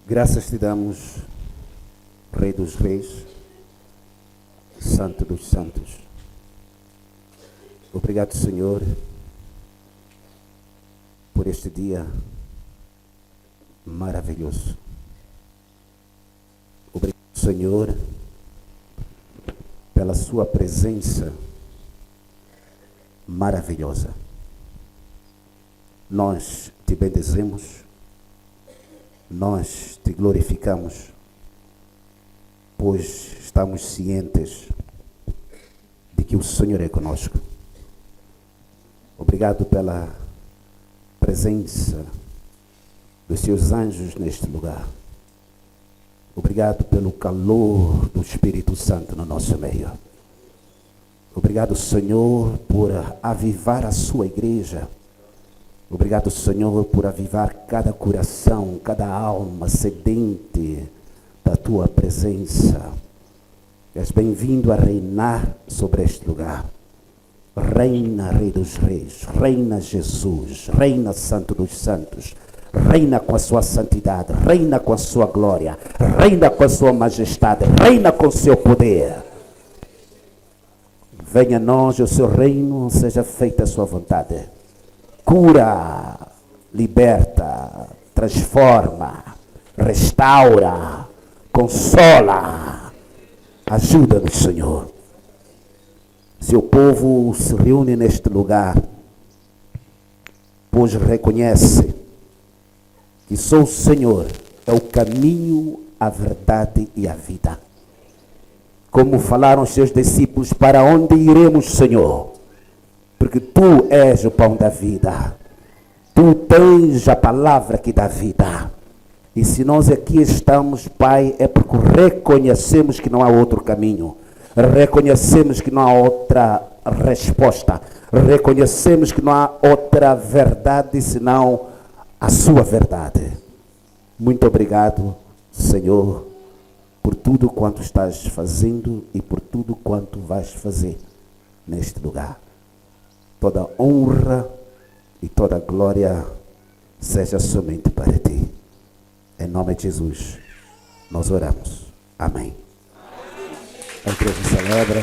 Graças te damos, Rei dos Reis, Santo dos Santos. Obrigado, Senhor, por este dia maravilhoso. Obrigado, Senhor, pela sua presença maravilhosa. Nós te bendizemos, nós te glorificamos, pois estamos cientes de que o Senhor é conosco. Obrigado pela presença dos seus anjos neste lugar. Obrigado pelo calor do Espírito Santo no nosso meio. Obrigado, Senhor, por avivar a sua igreja. Obrigado, Senhor, por avivar cada coração, cada alma sedente da tua presença. És bem-vindo a reinar sobre este lugar. Reina, Rei dos Reis, reina Jesus, reina Santo dos Santos, reina com a sua santidade, reina com a sua glória, reina com a sua majestade, reina com o seu poder. Venha a nós o seu reino, seja feita a sua vontade. Cura, liberta, transforma, restaura, consola. Ajuda-nos, Senhor. Seu povo se reúne neste lugar, pois reconhece que só o Senhor é o caminho, a verdade e a vida. Como falaram os seus discípulos, para onde iremos, Senhor? Porque tu és o pão da vida. Tu tens a palavra que dá vida. E se nós aqui estamos, Pai, é porque reconhecemos que não há outro caminho. Reconhecemos que não há outra resposta. Reconhecemos que não há outra verdade senão a sua verdade. Muito obrigado, Senhor, por tudo quanto estás fazendo e por tudo quanto vais fazer neste lugar. Toda honra e toda glória seja somente para ti. Em nome de Jesus, nós oramos. Amém. A igreja celebra.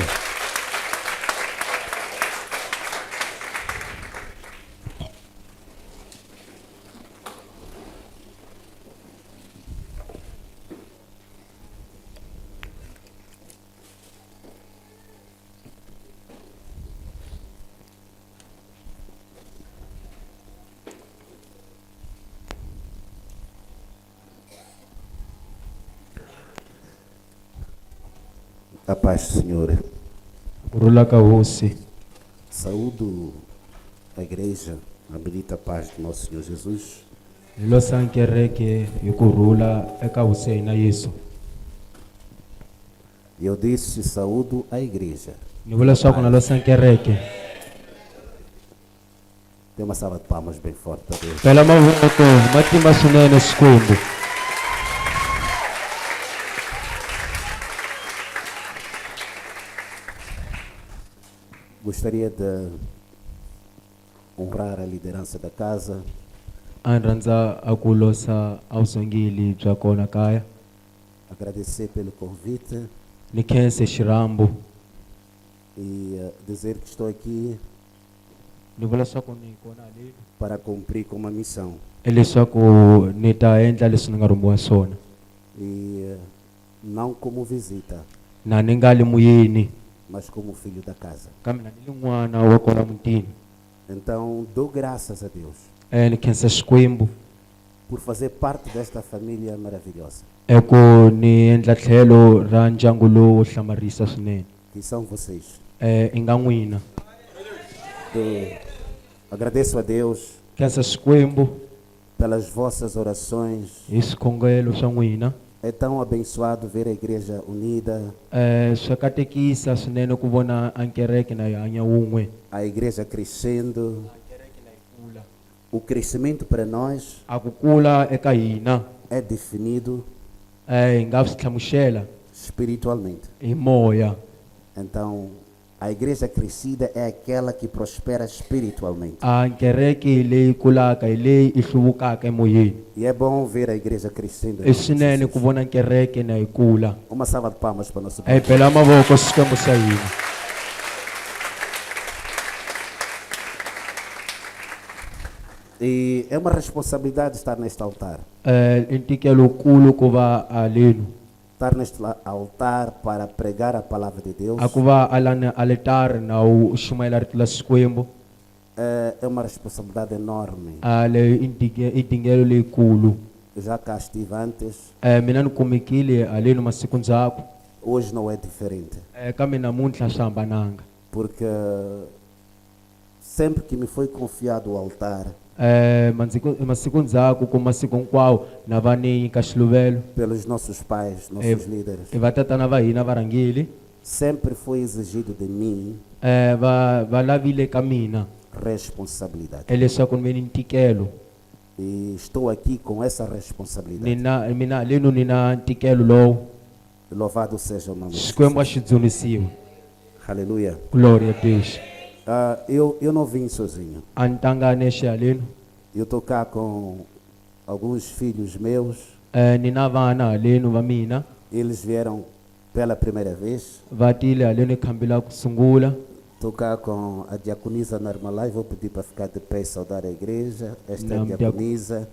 A paz do Senhor. Saúdo a igreja, a bendita paz do nosso Senhor Jesus. E eu disse saúdo a igreja. Dê uma salva de palmas bem forte para Deus. Gostaria de honrar a liderança da casa, agradecer pelo convite e dizer que estou aqui para cumprir com uma missão. E não como visita, mas como filho da casa. Então, dou graças a Deus por fazer parte desta família maravilhosa. Que são vocês. Agradeço a Deus pelas vossas orações. É tão abençoado ver a igreja unida, a igreja crescendo. O crescimento para nós é definido espiritualmente. Então, A igreja crescida é aquela que prospera espiritualmente. A kereke leyi kulaka hi leyi i hluvukaka emoyeni. E é bom ver a igreja crescendo. I swinene ku vona kereke na yi kula. Uma salva de palmas para o nosso Hi Pai. bela mavoko Xikwembu xa hina. E é uma responsabilidade estar neste altar. I ntikelo wukulu ku va haleni. Estar neste altar para pregar a palavra de Deus A ku va alani alitari na u xumayela rito la Xikwembu. é uma responsabilidade enorme. Leyi i tingelo leyikulu. Eu já cá estive antes, Mina ni kumekile haleni masiku ndzhaku. hoje não é diferente. Kambe namuntlha swi hambananga. Porque sempre que me foi confiado o altar Masiku ndzhaku ku masiku hinkwawo na va ni nyika xiluvelo. pelos nossos pais, nossos líderes, I vatatana va hina varhangeli. sempre foi exigido de mim Va lavile ka mina responsabilidade. leswaku ni ve ni ntikelo. E estou aqui com essa responsabilidade. Mina haleni ni na ntikelo lowu. Louvado seja o nome de Xikwembu a Jesus. xi dzunisiwi. Aleluia. Glória a Deus. Eu não vim sozinho. A ni tangane haleni. Eu estou cá com alguns filhos meus. Ni na vana haleni va mina. Eles vieram pela primeira vez. Va tile haleni khambela ku sungula. Estou cá com a diaconisa Narmalai. Vou pedir para ficar de pé e saudar a igreja. Esta é a Não, diaconisa,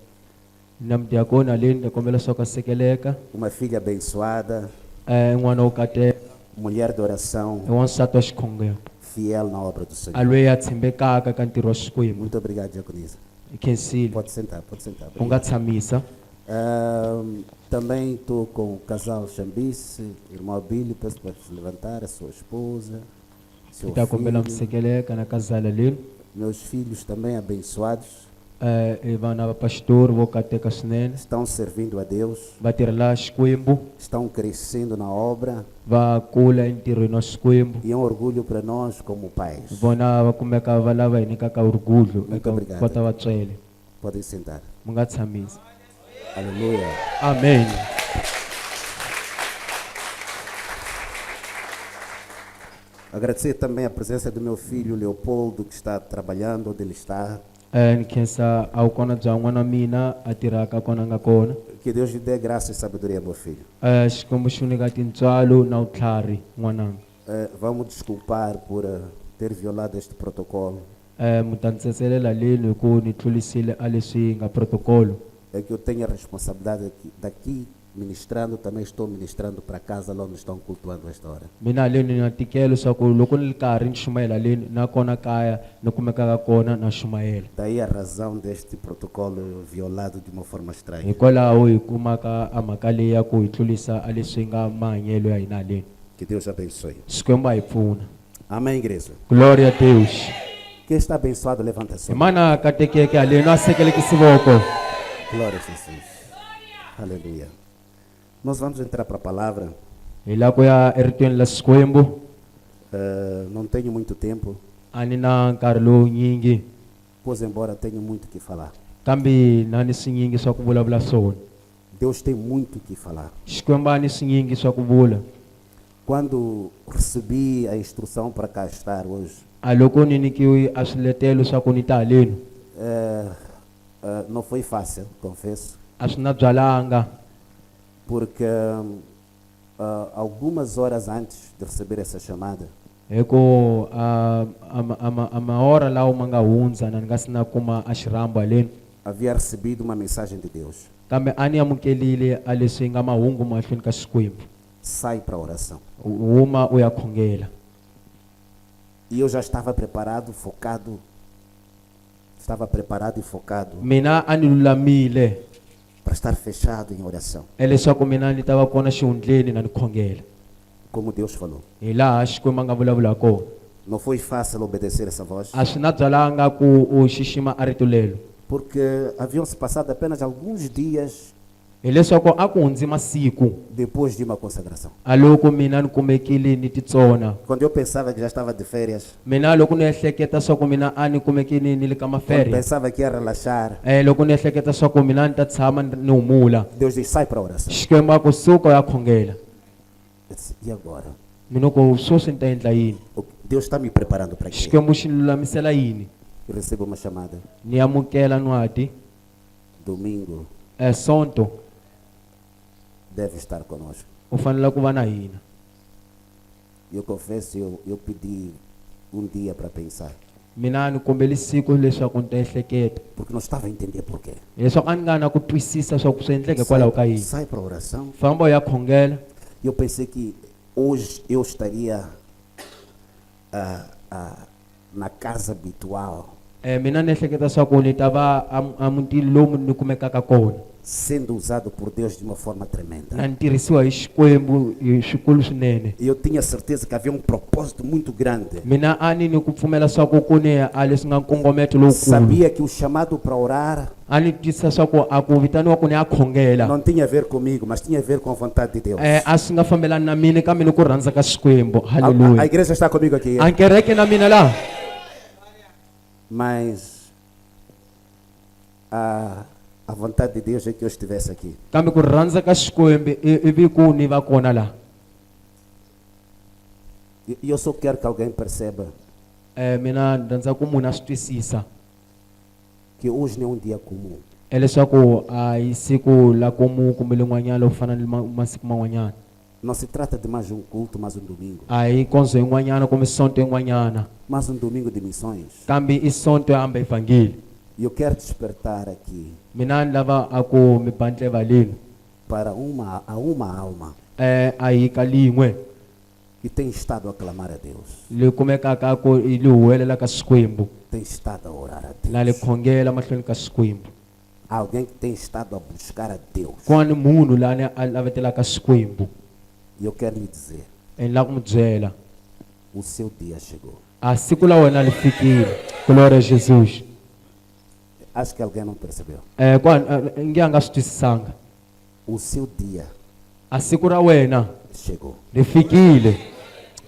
Na mdiakoni haleni ni kombela swa ku sekeleka. uma filha abençoada, N'wana wo kateka. mulher de oração, I wansati wa xikhongelo. fiel na obra do A Senhor. loyi a tshembekaka ka ntirho wa Xikwembu. Muito obrigado, diaconisa. I khensile. Pode sentar, pode sentar. U nga tshamisa. Também estou com o casal Chambice, irmão Abílio, peço para se levantar, a sua esposa, seu Hi ta kombela ku filho, sekeleka na kazala haleni. meus filhos também abençoados, I vana va pastori vo kateka swinene. estão servindo a Deus, Va tirhela Xikwembu. estão crescendo na obra Va kula entirhweni wa Xikwembu. e é um orgulho para nós como pais. Vona va kumeka va lava hi nyikaka orgulho Muito eka obrigado. kota vatswele. Podem sentar. Mu nga tshamisa. Aleluia. Amen. Agradecer também a presença do meu filho Leopoldo, que está trabalhando onde ele está. Ni khensa a wu kona bya n'wana wa mina a tirhaka kona a nga kona. Que Deus lhe dê graça e sabedoria, meu filho. Xikwembu xi nyika tintswalo na vutlhari n'wananga. Vamos desculpar por ter violado este protocolo. Mu ta ni tsetselela leni hi ku ni tlulisile a leswi nga protocolo. É que eu tenho a responsabilidade daqui ministrando, também estou ministrando para casa lá onde estão cultuando esta hora. Mina haleni ni na tikelo leswaku loko ni ri karhi ni xumayela haleni na kona kaya ni kumekaka kona na xumayela. Daí a razão deste protocolo violado de uma forma estranha. Hikwalaho hi kumaka a mhaka leyi ya ku hi tlulisa a leswi nga mahanyelo ya hina haleni. Que Deus abençoe. Xikwembu a hi pfuna. Amém, igreja. Glória a Deus. Quem está abençoado, levanta a Hi sua mão. mana a katekeke haleni a sekelekisi voko. Glória a Jesus. Aleluia. Nós vamos entrar para a palavra. Hi la ku ya eritweni la Xikwembu. Não tenho muito tempo, A ni na nkarhi lowunyingi. pois embora tenho muito que falar. Kambe na ni swinyingi swa ku vulavula swona. Deus tem muito que falar. Xikwembu a ni swinyingi swa ku vula. Quando recebi a instrução para cá estar hoje, A loko ni nikiwe a swiletelo swa ku ni ta haleni. não foi fácil, confesso, A swi na byalanga. porque algumas horas antes de receber essa chamada, Hi ku a mahora lawa ma nga hundza na ni nga si na kuma a xirhambo haleni. havia recebido uma mensagem de Deus: Kambe a ni amukelile a leswi nga mahungu mahlweni ka Xikwembu. sai para a oração. Huma u ya khongela. E eu já estava preparado, focado. Estava preparado e focado Mina a ni lulamile para estar fechado em oração, leswaku mina ni ta va kona xihundleni na ni khongela. como Deus falou. Hi laha Xikwembu a nga vulavula kona. Não foi fácil obedecer essa voz, A swi na byalanga ku u xixima a rito lelo. porque haviam se passado apenas alguns dias Hi leswaku a ku hundzi masiku depois de uma consagração. a loko mina ni kumekile ni titsona. Quando eu pensava que já estava de férias, Mina loko ni ehleketa swa ku mina a ni kumekile ni le ka quando maferiya. pensava que ia relaxar, Loko ni ehleketa swa ku mina ni ta tshama ni humula. Deus diz: sai para a oração. Xikwembu a kusuka u ya khongela. Eu disse: e agora? Mina ku sweswi ni ta endla yini? Deus está me preparando para quê? Xikwembu xi ni lulamisela yini? Eu recebo uma chamada. Ni amukela nwadi. Domingo Sonto deve estar conosco. u fanele ku va na hina. Eu confesso, eu pedi um dia para pensar. Mina ni kombela siku leswaku ni ta ehleketa. Porque não estava a entender porquê. Leswaku a ni nga na ku twisisa swa ku swi endleke kwalaho ka yini. Sai para a oração. Famba u ya khongela. Eu pensei que hoje eu estaria na casa habitual, Mina ni ehleketa swa ku ni ta va amutini lomu ni kumekaka kona. sendo usado por Deus de uma forma tremenda. Na ni tirhisiwa hi Xikwembu hi swikulu swinene. E eu tinha certeza que havia um propósito muito grande. Mina a ni ku pfumela swa ku ku ni a leswi nga nkongometo lowukulu. Sabia que o chamado para orar A ni twisisa swa ku a ku vitaniwa ku ni ya khongela. não tinha a ver comigo, mas tinha a ver com a vontade de Deus. A swi nga fambelani na mina kambe ni ku rhandza ka Xikwembu. A Haleluya. igreja está comigo aqui. A kereke na mina laha. Mas a vontade de Deus é que eu estivesse aqui. Kambe ku rhandza ka Xikwembu ivi ku ni va kona laha. E eu só quero que alguém perceba Mina ni rhandza ku munhu a swi twisisa. que hoje não é um dia comum. Leswaku a hi siku la komu kumbe lin'wanyana lo fana ni masiku man'wanyana. Não se trata de mais um culto, mais um domingo. A hi konzo yin'wanyana kumbe sonto yin'wanyana. Mais um domingo de missões. Kambe i sonto ya amba evangeli. E eu quero despertar aqui Mina ni lava a ku mi ba ndleva leni. para uma alma A hi ka lin'we que tem estado a clamar a Deus. li kumekaka ku li huwelela ka Xikwembu. Tem estado a orar a La li Deus. khongela mahlweni ka Xikwembu. Alguém que tem estado a buscar a Deus. Ku ni munhu la ni a lavetelaka Xikwembu. E eu quero lhe dizer, Ni lava ku mi byela. o seu dia chegou. A siku la wena li fikile. Glória a Jesus. Acho que alguém não percebeu. Nge a nga swi twisisanga. O seu dia A siku ra wena chegou. li fikile.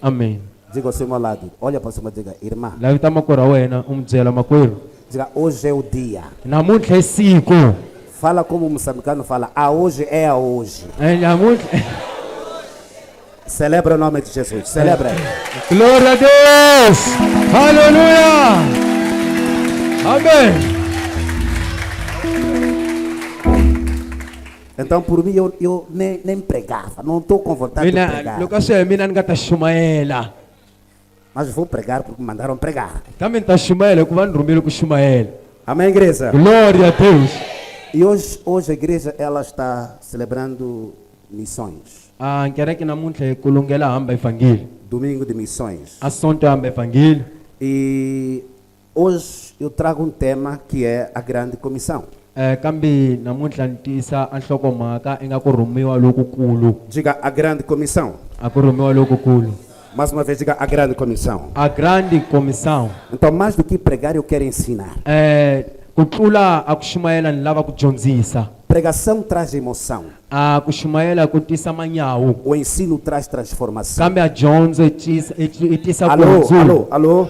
Amen. Diga ao seu meu lado, olha para cima e diga, irmã, La vita makwerhu ra wena u mi byela makwerhu. diga, hoje é o dia. Namuntlha i siku. Fala como o moçambicano fala, hoje é a hoje. Namuntlha. Celebra o nome de Jesus, celebra. Glória a Deus. Aleluia. Amém. Então por mim eu nem pregava, não estou com vontade de Mina pregar. loko swi mina ni nga ta xumayela. Mas vou pregar porque me mandaram pregar. Kambe ni ta xumayela hikuva ni rhumile ku xumayela. Amém, igreja? Glória a Deus. E hoje a igreja ela está celebrando missões. Kereke namuntlha hi ku lungela hamba evangeli. Domingo de missões. A sonto hamba evangeli. E hoje eu trago um tema que é a grande comissão. Kambe namuntlha ni tisa a nhlokomhaka i nga ku rhumiwa lokukulu. Diga a grande comissão. A ku rhumiwa lokukulu. Mais uma vez, diga a grande comissão. A grande comissão. Então, mais do que pregar, eu quero ensinar. Ku tlula a ku xumayela ni lava ku dyondzisa. Pregação traz emoção. A ku xumayela ku tisa manyawu. O ensino traz transformação. Kambe a dyondzo i tisa Alô, alô.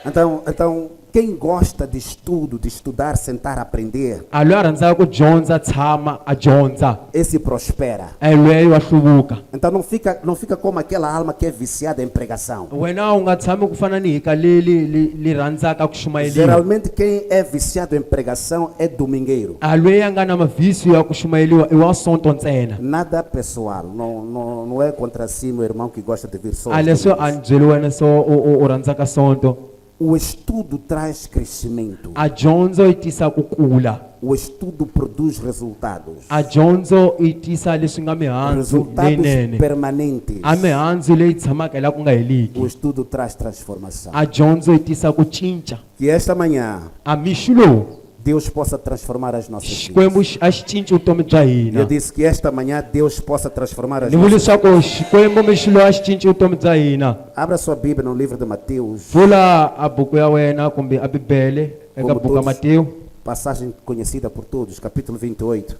Então, quem gosta de estudo, de estudar, sentar, aprender, A loyi a rhandzaka ku dyondza tshama a dyondza. esse prospera. Loyi wa hluvuka. Então não fica como aquela alma que é viciada em pregação. Wena u nga tshami ku fana ni hika li rhandzaka ku xumayeliwa. Geralmente quem é viciado em pregação é domingueiro. Loyi a nga na mavício ya ku xumayeliwa i wa sonto ntsena. Nada pessoal, não é contra si, meu irmão que gosta de vir só. Leswo a ni byeli wena so u rhandzaka sonto. O estudo traz crescimento. A dyondzo yi tisa ku kula. O estudo produz resultados. A dyondzo yi tisa leswi nga mihandzu Resultados leyinene. permanentes. A mihandzu leyi tshamaka hi laha ku nga heliki. O estudo traz transformação. A dyondzo yi tisa ku cinca. Que esta manhã A mixo lowu Deus possa transformar as nossas vidas. Xikwembu a xi cinci vutomi bya Eu hina. disse que esta manhã Deus possa transformar as Ni vule nossas vidas. leswaku Xikwembu mixo lowu a xi cinci vutomi bya hina. Abra sua Bíblia no livro de Mateus, Pfula a buku ya wena kumbe a bibele eka Como buku ya todos. Matewu passagem conhecida por todos, capítulo 28.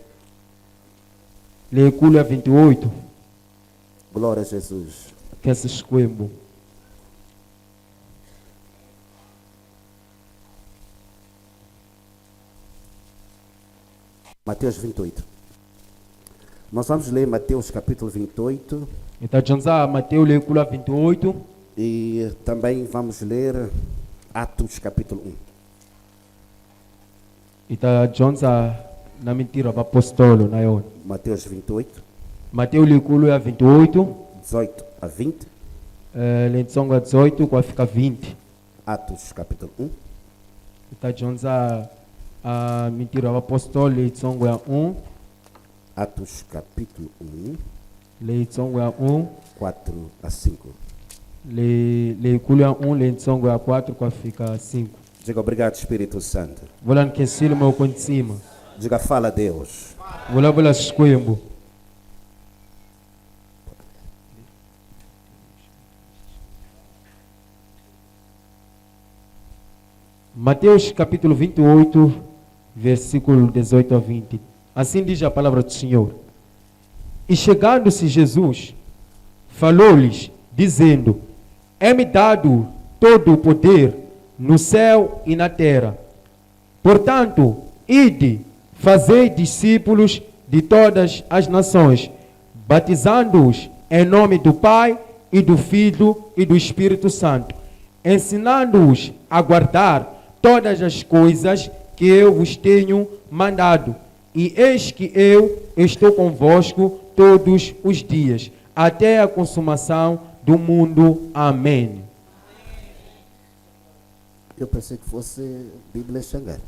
leyikulu ya 28 Glória a Jesus. khesi Xikwembu. Mateus 28. Nós vamos ler Mateus capítulo 28 Hi ta dyondza Matewu leyikulu ya 28 e E também vamos ler Atos capítulo 1. Itadyondza na mintirho va apostolo na yona. Mateus 28, Mateus likulu ya 28, 18 a 20. lentsongo ya 18 kwa fika 20. Atos capítulo 1. Itadyondza mintirho ya apostolo leyitsongo ya 1, Atos capítulo 1, leyitsongo ya 1, 4 a 5. leyikulu ya 1, leyitsongo ya 4 kwa fika 5. Diga obrigado, Espírito Santo. Vula nkensile mawoko ntsima. Diga fala, Deus. Vulavula Xikwembu. Mateus capítulo 28, versículo 18 a 20. Assim diz a palavra do Senhor. E chegando-se Jesus, falou-lhes, dizendo: É-me dado todo o poder no céu e na terra. Portanto, ide, fazei discípulos de todas as nações, batizando-os em nome do Pai e do Filho e do Espírito Santo, ensinando-os a guardar todas as coisas que eu vos tenho mandado. E eis que eu estou convosco todos os dias, até a consumação do mundo. Amém. Eu pensei que fosse Bíblia Xangai.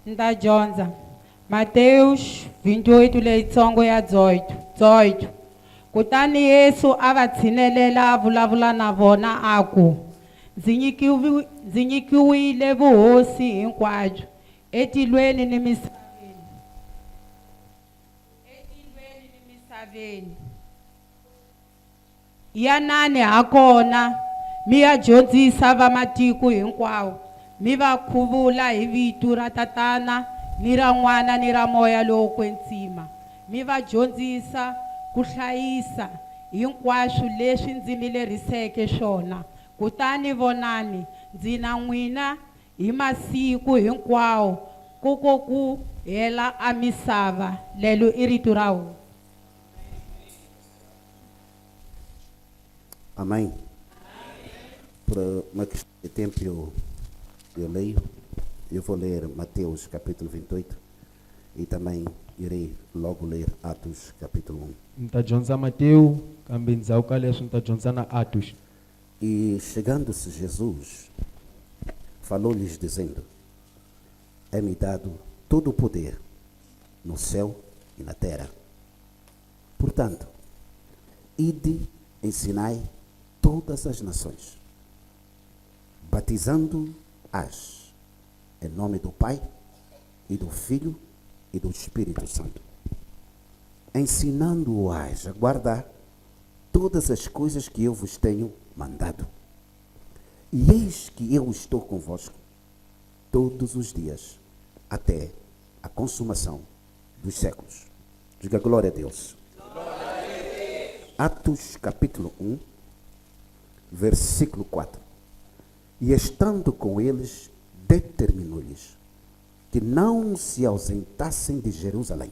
Ndadyondza Mateus 28 leyitsongo ya 18. Kutani Yesu a va tshinelela a vulavula na vona a ku, ndzi nyikiwile vuhosi hinkwabyo etilweni ni misaveni. Yanani hakona mi ya dyondzisa va matiko hinkwawo, mi va khuvula hi vito ra Tatana ni ra N'wana ni ra Moya lowo kwetsima. Mi va dyondzisa ku hlayisa hinkwaswo leswi ndzi mi leriseke swona. Kutani vonani, ndzi na n'wina hi masiku hinkwawo ku hela a misava. Lelo I rito ra Hosi. Amém. Por uma questão de tempo eu leio. Eu vou ler Mateus capítulo 28 e também irei logo ler Atos capítulo 1. Nitadyondza Mateus, kambe ndzhaku ka leswi nitadyondza na Atos. E chegando-se Jesus, falou-lhes dizendo: É-me dado todo o poder no céu e na terra. Portanto, ide, ensinai todas as nações, batizando-as em nome do Pai e do Filho e do Espírito Santo, ensinando-as a guardar todas as coisas que eu vos tenho mandado. E eis que eu estou convosco todos os dias, até a consumação dos séculos. Diga glória a Deus. Glória a Deus. Atos capítulo 1, versículo 4. E estando com eles, determinou-lhes que não se ausentassem de Jerusalém,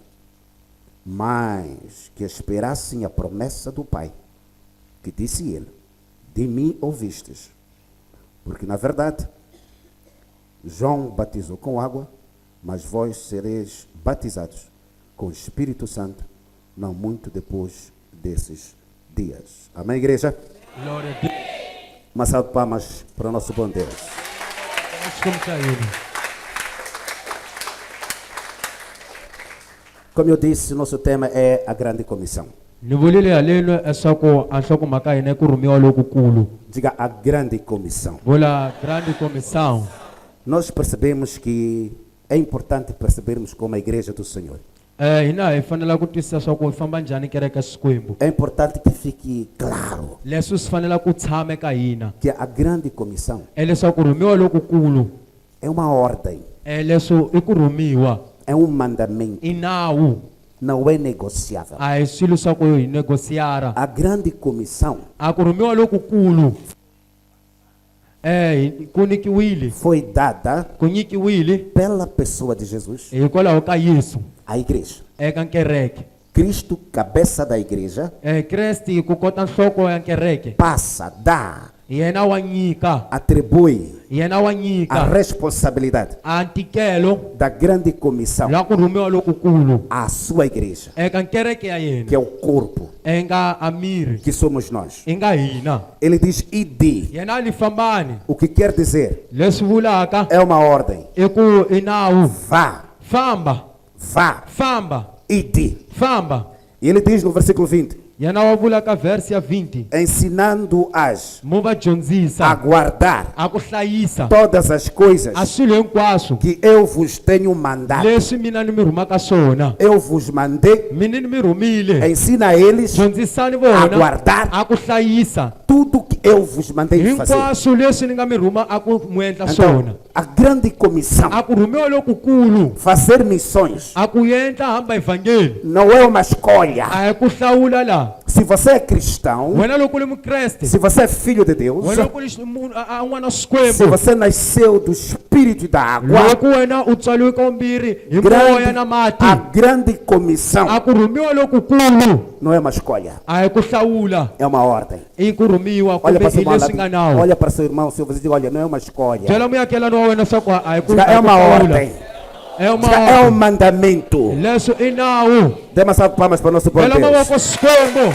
mas que esperassem a promessa do Pai, que disse ele: De mim ouvistes. Porque na verdade João batizou com água, mas vós sereis batizados com o Espírito Santo não muito depois desses dias. Amém, igreja? Glória a Deus. Uma salva de palmas para o nosso bom Deus. Como eu disse, nosso tema é a grande comissão. Ni vulile halelo eswaku anhlokomhaka hina ku rhumiwa lokukulu. Diga a grande comissão. Vula grande comissão. Nós percebemos que é importante percebermos como a igreja do Senhor. Hina hi fanela ku twisisa swaku hi famba njhani kereke ya Xikwembu. É importante que fique claro Leswi swi fanela ku tshama eka hina. que a grande comissão Leswaku rhumiwa lokukulu. é uma ordem, Leswo I ku rhumiwa. é um mandamento, I nawu. não é negociável. A hi swilo swa ku hi negociara. A grande comissão A ku rhumiwa lokukulu. ku nyikiwile foi dada ku nyikiwile pela pessoa de Jesus hikwalaho ka Yesu à igreja. eka kereke. Cristo, cabeça da igreja, Kresti ku kota nhloko ya kereke, passa, dá, yena wa nyika, atribui yena wa a nyika responsabilidade a ntikelo da grande comissão la ku rhumiwa lokukulu à sua igreja, eka kereke ya que é yena o corpo, enga amiri que somos nós. inga hina. Ele diz ide. Yena ali fambani O que quer dizer? leswi vulaka É uma ordem. i ku i nawu. Vá, Famba, vá, famba, ide. famba. E ele diz no versículo 20: Yena wa vula ka verse ya 20 ensinando-as mu va a dyondzisa guardar a ku hlayisa todas as coisas a swilo hinkwaswo que eu vos tenho mandado. leswi mina ni mi rhumaka swona. Eu vos mandei. Mina ni mi rhumile Ensina a eles dyondzisani a vona guardar a ku hlayisa tudo que eu vos mandei fazer. hinkwaswo leswi ni nga mi rhuma a ku mu endla swona. Então, a grande comissão, A ku rhumiwa lokukulu fazer missões, a ku endla hamba evhangeli não é uma escolha. a hi ku hlawula laha. Se você é cristão, Wena loko u ri mukreste, se você é filho de Deus, wena loko u ri n'wana wa se Xikwembu, você nasceu do Espírito e da água, loko wena u tswaliwe ka vumbirhi hi moya na mati, a grande comissão a ku rhumiwa lokukulu não é uma escolha, a hi ku hlawula, é uma ordem. i ku rhumiwa Olha kumbe para seu hi irmão, leswi nga nawu. olha para seu irmão, seu vizinho, olha, não é uma escolha, Byela muakelani wa wena swa ku a hi ku é uma ordem, é uma é um ordem. mandamento. Leswi i nawu. Dê uma salva de palmas para o nosso bom Byela Deus. mavoko Xikwembu.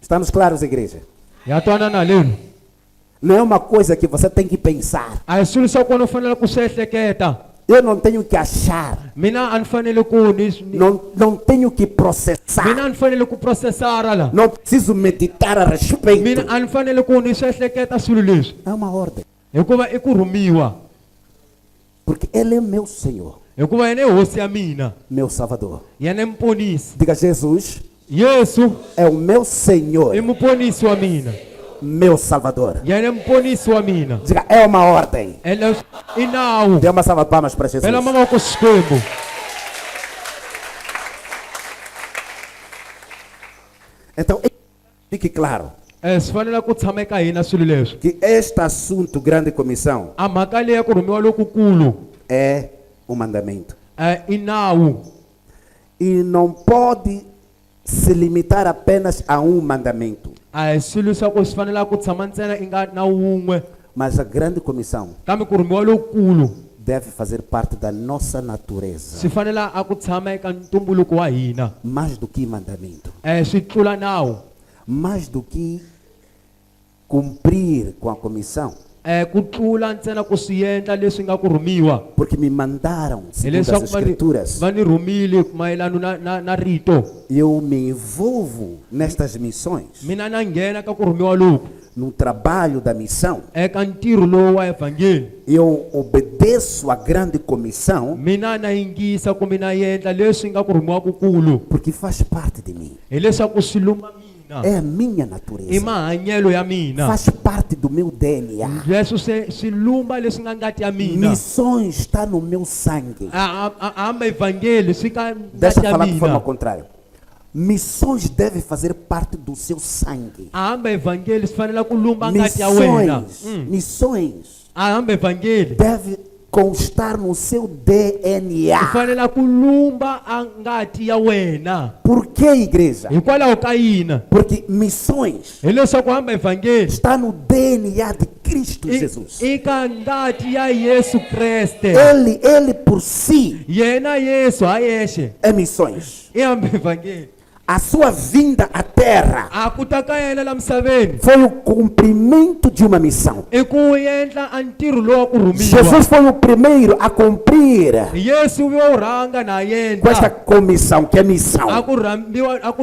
Estamos claros, igreja? Ya twanana leni. Não é uma coisa que você tem que pensar. A hi swilo swa ku ni fanele ku swi ehleketa. Eu não tenho que achar, Mina a ni fanele ku não tenho que processar, mina a ni fanele ku processara la. não preciso meditar a respeito. Mina a ni fanele ku ni swi ehleketa swilo leswi. É uma ordem, Hikuva i ku rhumiwa. porque Ele é meu Senhor, Hikuva yena i hosi ya mina. meu Salvador. Yena i muponisi. Diga, Jesus Yesu é o meu Senhor, i muponisi wa mina. meu Salvador. Yena i muponisi wa mina. Diga, é uma ordem. Ene i nawu. Dê uma salva de palmas para Jesus. Byela mavoko Xikwembu. Então, fique claro Swi fanele ku tshama eka hina swilo leswi. que este assunto, grande comissão, A mhaka leyi ya ku rhumiwa lokukulu é um mandamento. i nawu. E não pode se limitar apenas a um mandamento. A hi swilo swa ku swi fanele ku tshama ntsena i nga nawu wun'we. Mas a grande comissão Kambe ku rhumiwa lokukulu deve fazer parte da nossa natureza, swi fanele a ku tshama eka ntumbuluko wa hina. mais do que mandamento, Swi tlula nawu. mais do que cumprir com a comissão, Ku tlula ntsena ku swi endla leswi nga ku rhumiwa. porque me mandaram, segundo as Hileswaku escrituras, va ni rhumile mayelana na rito. eu me envolvo nestas missões, Mina na nghena ka ku rhumiwa loku no trabalho da missão, eka ntirho lowu wa evhangeli. eu obedeço à grande comissão, Mina na yingisa kumbe na endla leswi nga ku rhumiwa kukulu. porque faz parte de mim, Hileswaku swi luma mina. é a minha I natureza, mahanyelo ya mina. faz parte do meu DNA. Leswi swi lumba leswi nga ngati ya mina. Missões está no meu sangue. Hamba evhangeli swi ka Deixa ngati eu ya falar de forma mina. contrária. Missões devem fazer parte do seu sangue. Hamba evhangeli swi fanele ku lumba ngati ya wena. Missões Hamba evhangeli devem constar no seu swi DNA. fanele ku lumba a ngati ya wena. Por que, igreja? Hikwalaho ka yina. Porque missões Hileswaku hamba evhangeli está no DNA de Cristo Jesus. eka ngati ya Yesu Kreste. Ele por si Yena Yesu ha yexe é missões. i hamba evhangeli. A sua vinda à terra A ku ta ka yena la misaveni foi o cumprimento de uma missão. i ku endla a ntirho lowu wa ku rhumiwa. Jesus foi o primeiro a cumprir Yesu wo rhanga na com esta yendla comissão, que é missão. a ku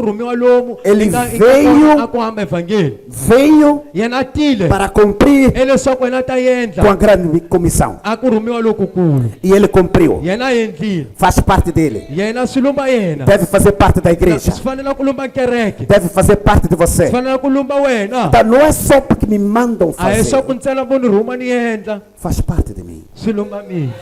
rhumiwa lomu Ele eka veio- a ku hamba evhangeli. Veio Yena a tile para cumprir hileswaku yena ta com a endla grande comissão. a ku rhumiwa lokukulu. E ele cumpriu. Yena a endlile. Faz parte dele. Yena swi lumba yena. Deve fazer parte da igreja. Swi fanele ku lumba kereke. Deve fazer parte de você. Swi fanele ku lumba wena. Então, não é só porque me mandam A hi fazer. swaku ntsena vo ni rhuma ni endla. Faz parte de mim. Swi lumba mina.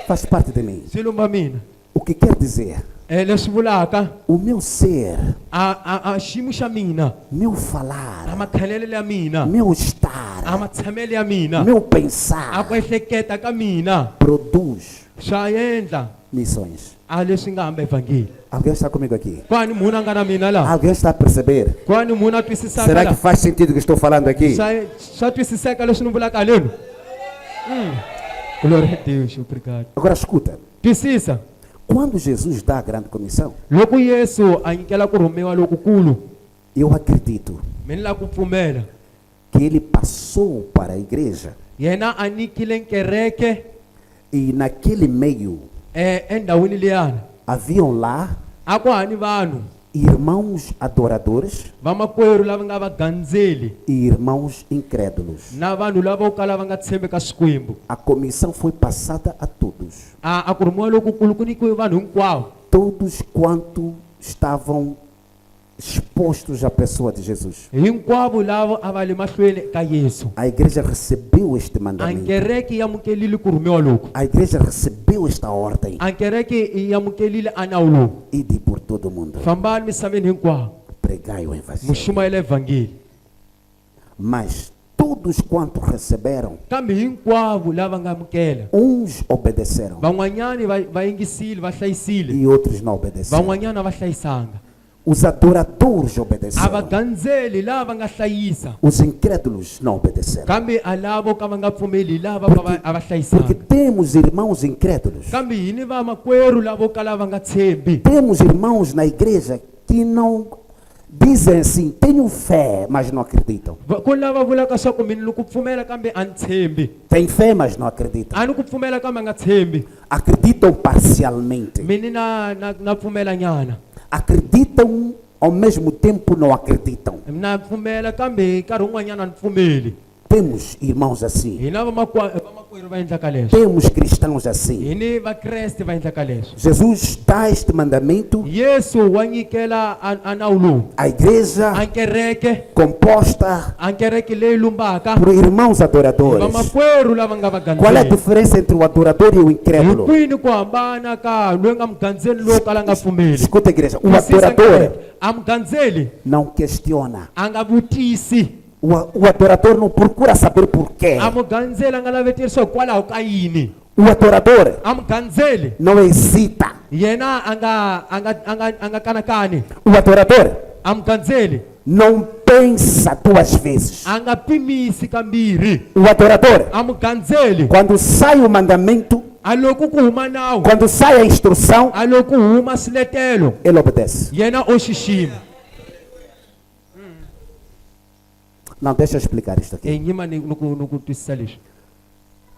Faz parte de mim. Swi lumba mina. O que quer dizer? leswi vulaka o meu ser, a xiyimo xa mina, meu a falar, makhalelelo ya mina, meu a estar, matshamelo ya mina, meu a pensar ku ehleketa ka mina produz swa endla missões. a leswi nga hamba evhangeli. Alguém está comigo aqui? Kwani munhu a nga na mina laha? Alguém está a perceber? Kwani munhu a twisisaka Será que laha? faz sentido o que estou falando aqui? Swa twisiseka leswi ni vulaka haleni? Glória a Deus, obrigado. Agora escuta. Twisisa, Quando Jesus dá a grande comissão, loko Yesu a nyikela ku rhumiwa lokukulu, eu acredito mi ni la ku pfumela que ele passou para a igreja yena a nyikile kereke e naquele meio endhawini liyani haviam lá a ku hani vanhu irmãos adoradores vamakwerhu lava nga vagandzeli e irmãos incrédulos. na vanhu lava vo kala va nga tshembi ka Xikwembu. A comissão foi passada a todos. A ku rhumiwa lokukulu ku nyikiwe vanhu hinkwavo, Todos quanto estavam expostos à pessoa de Jesus. hinkwavo lava a va le mahlweni ka Yesu. A igreja recebeu este A mandamento. kereke yi amukelile ku rhumiwa loku, A igreja recebeu esta ordem. a kereke yi amukelile a nawu lowu. Ide por todo mundo. Fambani misaveni hinkwawo Pregai o evangelho. mi xumayela evhangeli. Mas todos quanto receberam, Kambe hinkwavo lava nga amukela, uns obedeceram van'wanyani va yingisile va hlayisile, e outros não obedeceram. van'wanyani a va hlayisanga. Os adoradores A obedeceram. vagandzeli lava nga hlayisa, Os incrédulos não obedeceram. kambe a lavo ka va nga pfumeli lava a va Porque hlayisanga. temos irmãos incrédulos. Kambe yini vamakwerhu lavo kala va nga tshembi. Temos irmãos na igreja que não dizem assim, tenho fé, mas não acreditam. Ku lava vulaka swa ku mini ni ku pfumela kambe a ni tshembi, Tem fé, mas não acreditam. a ni ku pfumela kambe a nga tshembi. Acreditam parcialmente. Mini na pfumela nyana, Acreditam ao mesmo tempo não acreditam. na pfumela kambe nkarhi wun'wanyana a ni pfumeli. Temos irmãos assim. Hina vamakwerhu va endlaka leswi, Temos cristãos assim. hini vakreste va endlaka leswi. Jesus dá este mandamento Yesu wa nyikela a nawu lowu, à igreja a kereke, composta a kereke leyi lumbaka por irmãos adoradores. vamakwerhu lava nga Qual é a vagandzeli. diferença entre o adorador e o Hi incrédulo? kwini ku hambana ka loyi nga mugandzeli lowu kala nga pfumeli? Escuta, igreja. O Twisisa adorador kereke, a mugandzeli não questiona. a nga vutisi, O adorador não procura saber por quê. a mugandzeli a nga laveterisa hikwalaho ka yini. O adorador A mugandzeli não hesita. yena a nga kanakani, O adorador a mugandzeli não pensa duas vezes. a nga pimisi kambirhi. O adorador, A mugandzeli quando sai o mandamento, a loko ku huma nawu, quando sai a instrução, a loko huma swiletelo, ele obedece. yena o xixima. Não, deixa eu explicar isto aqui. Nyima ni ku twisisa leswi.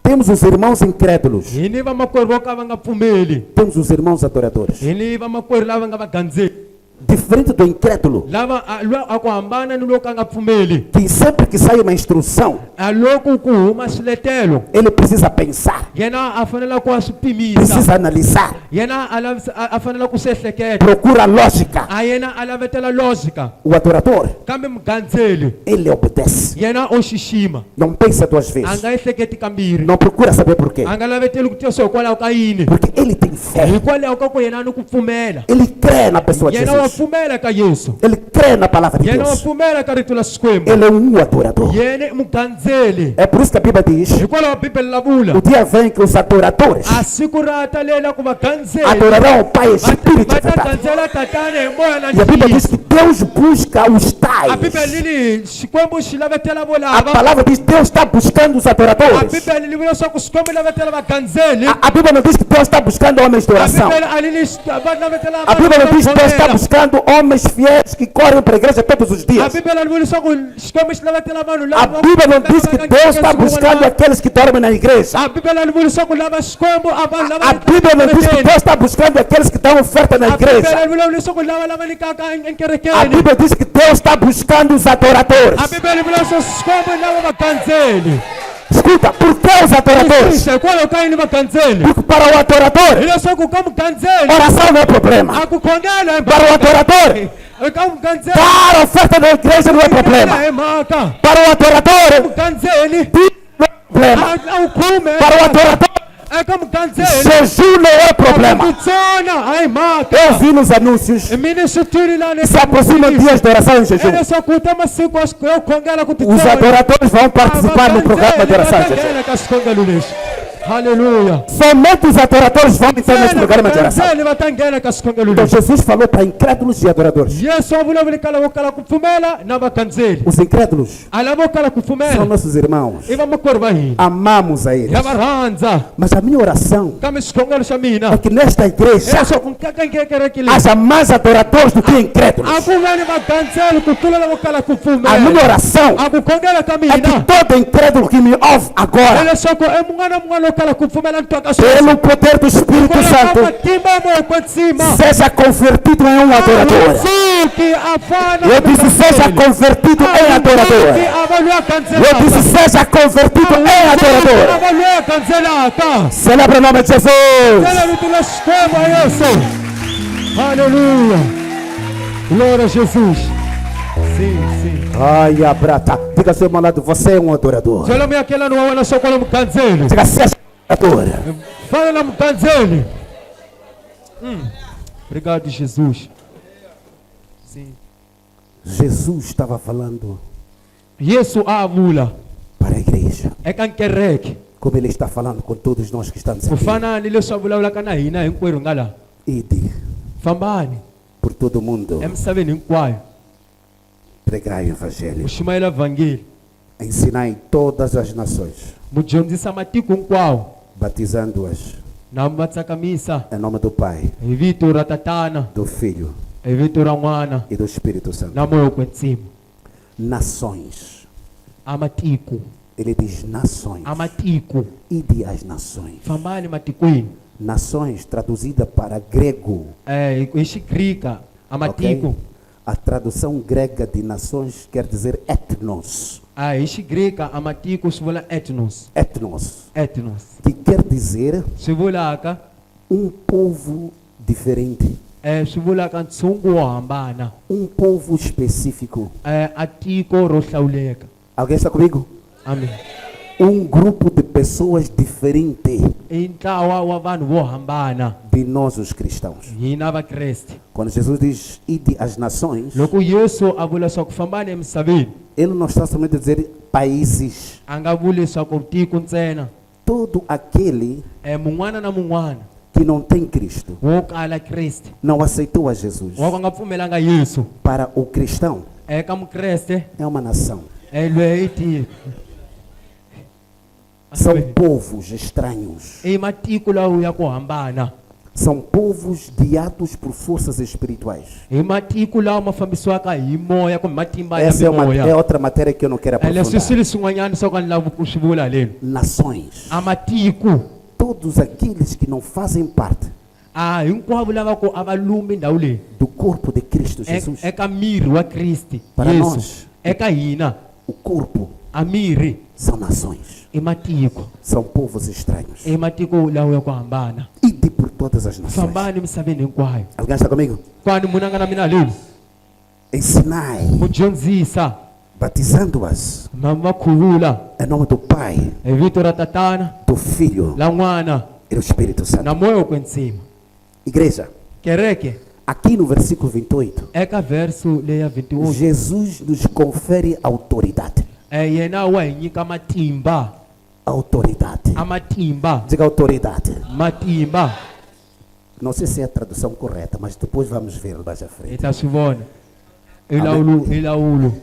Temos os irmãos incrédulos. Hini vamakwerhu vo ka va nga pfumeli, Temos os irmãos adoradores. hini vamakwerhu lava nga vagandzeli, Diferente do incrédulo, lava a ku hambana ni loko a nga pfumeli. que sempre que sai uma instrução, A loko ku huma swiletelo, ele precisa pensar, yena a fanela ku a swi pimisa, precisa analisar, yena a fanela ku swi ehleketa, procura lógica. a yena a lavetela logica. O adorador, Kambe mugandzeli ele obedece. yena o xixima, Não pensa duas a vezes. nga ehleketi kambirhi, Não procura saber por quê. a nga laveteli ku tivisa hikwalaho ka yini, Porque ele tem fé. hikwalaho ka ku yena ni ku pfumela. Ele crê na pessoa de Yena wa Jesus. pfumela ka Yesu, Ele crê na palavra de yena wa Deus. pfumela ka rito la Xikwembu, Ele é um adorador. yena i mugandzeli. É por isso que a Bíblia diz: Hikwalaho Bibele la vula, o dia vem que os adoradores a siku ra ta lela ku vagandzeli adorarão o Pai em espírito va e ta verdade. gandzela tatana hi moya na E a Bíblia diz ntiyiso. que Deus busca os A tais. Bibele lini Xikwembu xi lavetela A volava. palavra diz que Deus está buscando os A adoradores. Bibele li vula leswaku Xikwembu lavetela vagandzeli. A Bíblia não diz que Deus está buscando homens de A oração. Bibele a lini va lavetela A Bíblia não diz que Deus está vanhu. buscando homens fiéis que correm para a igreja todos os A dias. Bibele li vula leswaku Xikwembu xi lavetela vanhu A lava Bíblia não diz que Deus está buscando aqueles que dormem na igreja. A Bibele li vula leswaku lava Xikwembu a vanhu lava A Bíblia não diz que Deus está buscando aqueles que dão oferta na A Bibele igreja. li vula leswaku lava nikaka A enkerekeni. Bíblia diz que Deus está buscando os adoradores. A Bibele li vula leswaku Xikwembu lava vagandzeli. Escuta, por que os adoradores? Xixi hikwalaho ka yini vagandzeli? Porque para o adorador, Hileswaku ka mugandzeli oração não é problema. a ku khongela hi Para o adorador, eka mugandzeli dar oferta na igreja não é problema. hi mhaka Para o adorador, mugandzeli não é problema. a wu khume Para o adorador, eka mgandzeli Jejum não é problema. akutsona hayi mhaka Eu vi nos anúncios. mina swi twile lani Se aproximam dias de oração em jejum. leswaku ku ta masiku yo khongela ku Os titsona adoradores vão participar no programa de oração em jejum. nghena ka xikhongelo lexi haleluya Somente os adoradores vão entrar nesse programa de oração. vagandzeli va ta nghena ka xikhongelo Então lexi Jesus falou para incrédulos e adoradores. yesu a vulavule ka lavo kala ku pfumela na vagandzeli Os incrédulos a lavo kala ku são pfumela nossos irmãos. i vamakwerhu va hina Amamos a eles. ya va rhandza Mas a minha oração kambe xikhongelo xa é mina que nesta igreja leswaku nkekereke leyi haja mais adoradores do que incrédulos. a ku ve ni vagandzeli ku tlula lavo kala ku A minha pfumela oração a ku khongela ka é que mina todo incrédulo que me ouve agora, leswaku mun'wana na mun'wana lo kala ku pfumela ni twaka pelo poder do Espírito Santo, matimba ya moya kwetsima seja convertido em um adorador. Suki afana Eu disse, seja convertido em adorador. Eu disse, seja convertido em adorador. avaloya kanzelaka Celebra o nome de Jesus. tela vito la xikwembu a yesu haleluya glória a jesus sim Ai, abrata. Diga ao seu irmão lado, você é um adorador. byela muyakelani wa wena swa kwala mugandzeli Diga, seja adorador. fana na mugandzeli obrigado jesus sim Jesus estava falando yesu a vula para a igreja, eka nkereke como ele está falando com todos nós que estamos ku aqui. fana ni leswi a vulavulaka na hina hinkwerhu nga laha Ide fambani por todo o mundo, emisaveni hinkwayo pregai o evangelho, ku ximayela vhangeli ensinai todas as nações, mu dyondzisa matiko hinkwawo batizando-as na mi va tsakamisa em nome do Pai, hi vito ra tatana do Filho hi vito ra n'wana e do Espírito Santo. na moya kwetsima Nações. a matiko Ele diz nações. a matiko Ide às nações. fambani matikweni Nações traduzida para grego. hi xigrika a matiko Ok? A tradução grega de nações quer dizer etnos. hi xigrika a matiko swi vula etnos Etnos. Que quer dizer swi vulaka povo diferente. swi vulaka ntshungu wo hambana Povo específico. a tiko ro hlawuleka Alguém está comigo? amen Grupo de pessoas diferente i ntlawa wa vanhu vo hambana de nós os cristãos. hina vakreste Quando Jesus diz ide às nações, loko yesu a vula swa ku fambani emisaveni ele não está somente a dizer países. a nga vuli leswaku tiko ntsena Todo aquele mun'wana na mun'wana que não tem Cristo, wo kala kreste não aceitou a Jesus. wo ka nga pfumelanga yesu Para o cristão, eka mukreste é uma nação. lweyi tiko São povos estranhos. i matiko lawo ya ku hambana São povos guiados por forças espirituais. hi matiko lawa ma fambisiwaka hi moya kumbe matimba ya Essa é mimoya outra matéria que eu não quero leswi aprofundar. swilo swin'wanyana swo ka ni lavi ku swi vula haleni Nações. a matiko Todos aqueles que não fazem parte hinkwavo lava ku a va lumi ndhawu leyi do corpo de Cristo Jesus. eka miri wa kristi Para yesu nós. eka hina O corpo a miri são nações. i matiko São povos estranhos. i matiko lawo ya ku hambana Ide por todas as nações. fambani emisaveni hinkwayo Alguém está comigo? kwani munhu a nga na mina haleni Ensinai, mu dyondzisa batizando-as ma va khuvula em nome do Pai, hi vito ra tatana do Filho la n'wana e do Espírito Santo. na moya wo kwetsima Igreja, kereke aqui no versículo 28, eka verso leya 28 Jesus nos confere autoridade. yena wa hi nyika matimba Autoridade. a matimba Diga autoridade. matimba Não sei se é a tradução correta, mas depois vamos ver mais à hi frente. ta swi vona Amen. i lawulo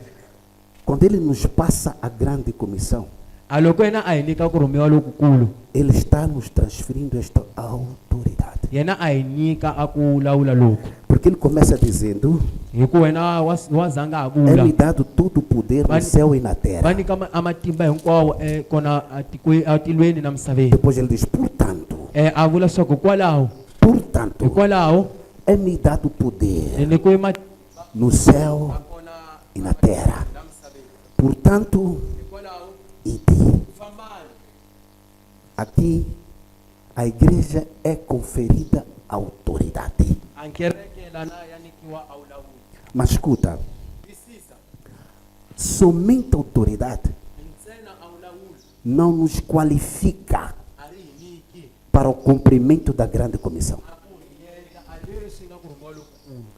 Quando ele nos passa a grande comissão, a loko yena a hi nyika ku rhumiwa lokukulu ele está nos transferindo esta autoridade. yena a hi nyika a ku lawula loku Porque ele começa dizendo: hi ku wena wa zanga a é-me vula dado todo o poder no céu e na va terra. nyika a matimba hinkwawo kona a tilweni na misaveni Depois ele diz: portanto, a vula swaku portanto, hikwalaho é-me dado poder ni nyikiwe no céu e na terra. Portanto, ide. Aqui, a igreja é conferida autoridade. a nkereke lana ya nyikiwa a wulawuli Mas escuta, somente autoridade ntsena a wulawuli não nos qualifica a ri hi nyiki para o cumprimento da grande comissão.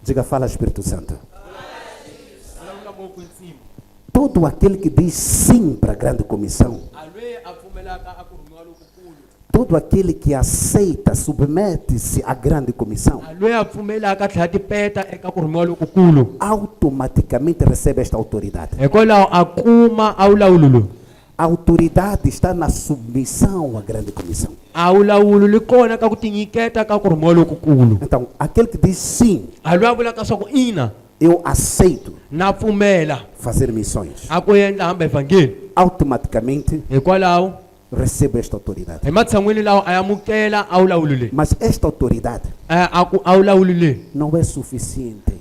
Diga, fala Espírito Santo. Todo aquele que diz sim para a grande comissão, todo aquele que aceita, submete-se à grande comissão, automaticamente recebe esta autoridade. A autoridade está na submissão à grande comissão. Então, aquele que diz sim, eu aceito fazer missões, automaticamente recebo esta autoridade. Mas esta autoridade não é suficiente,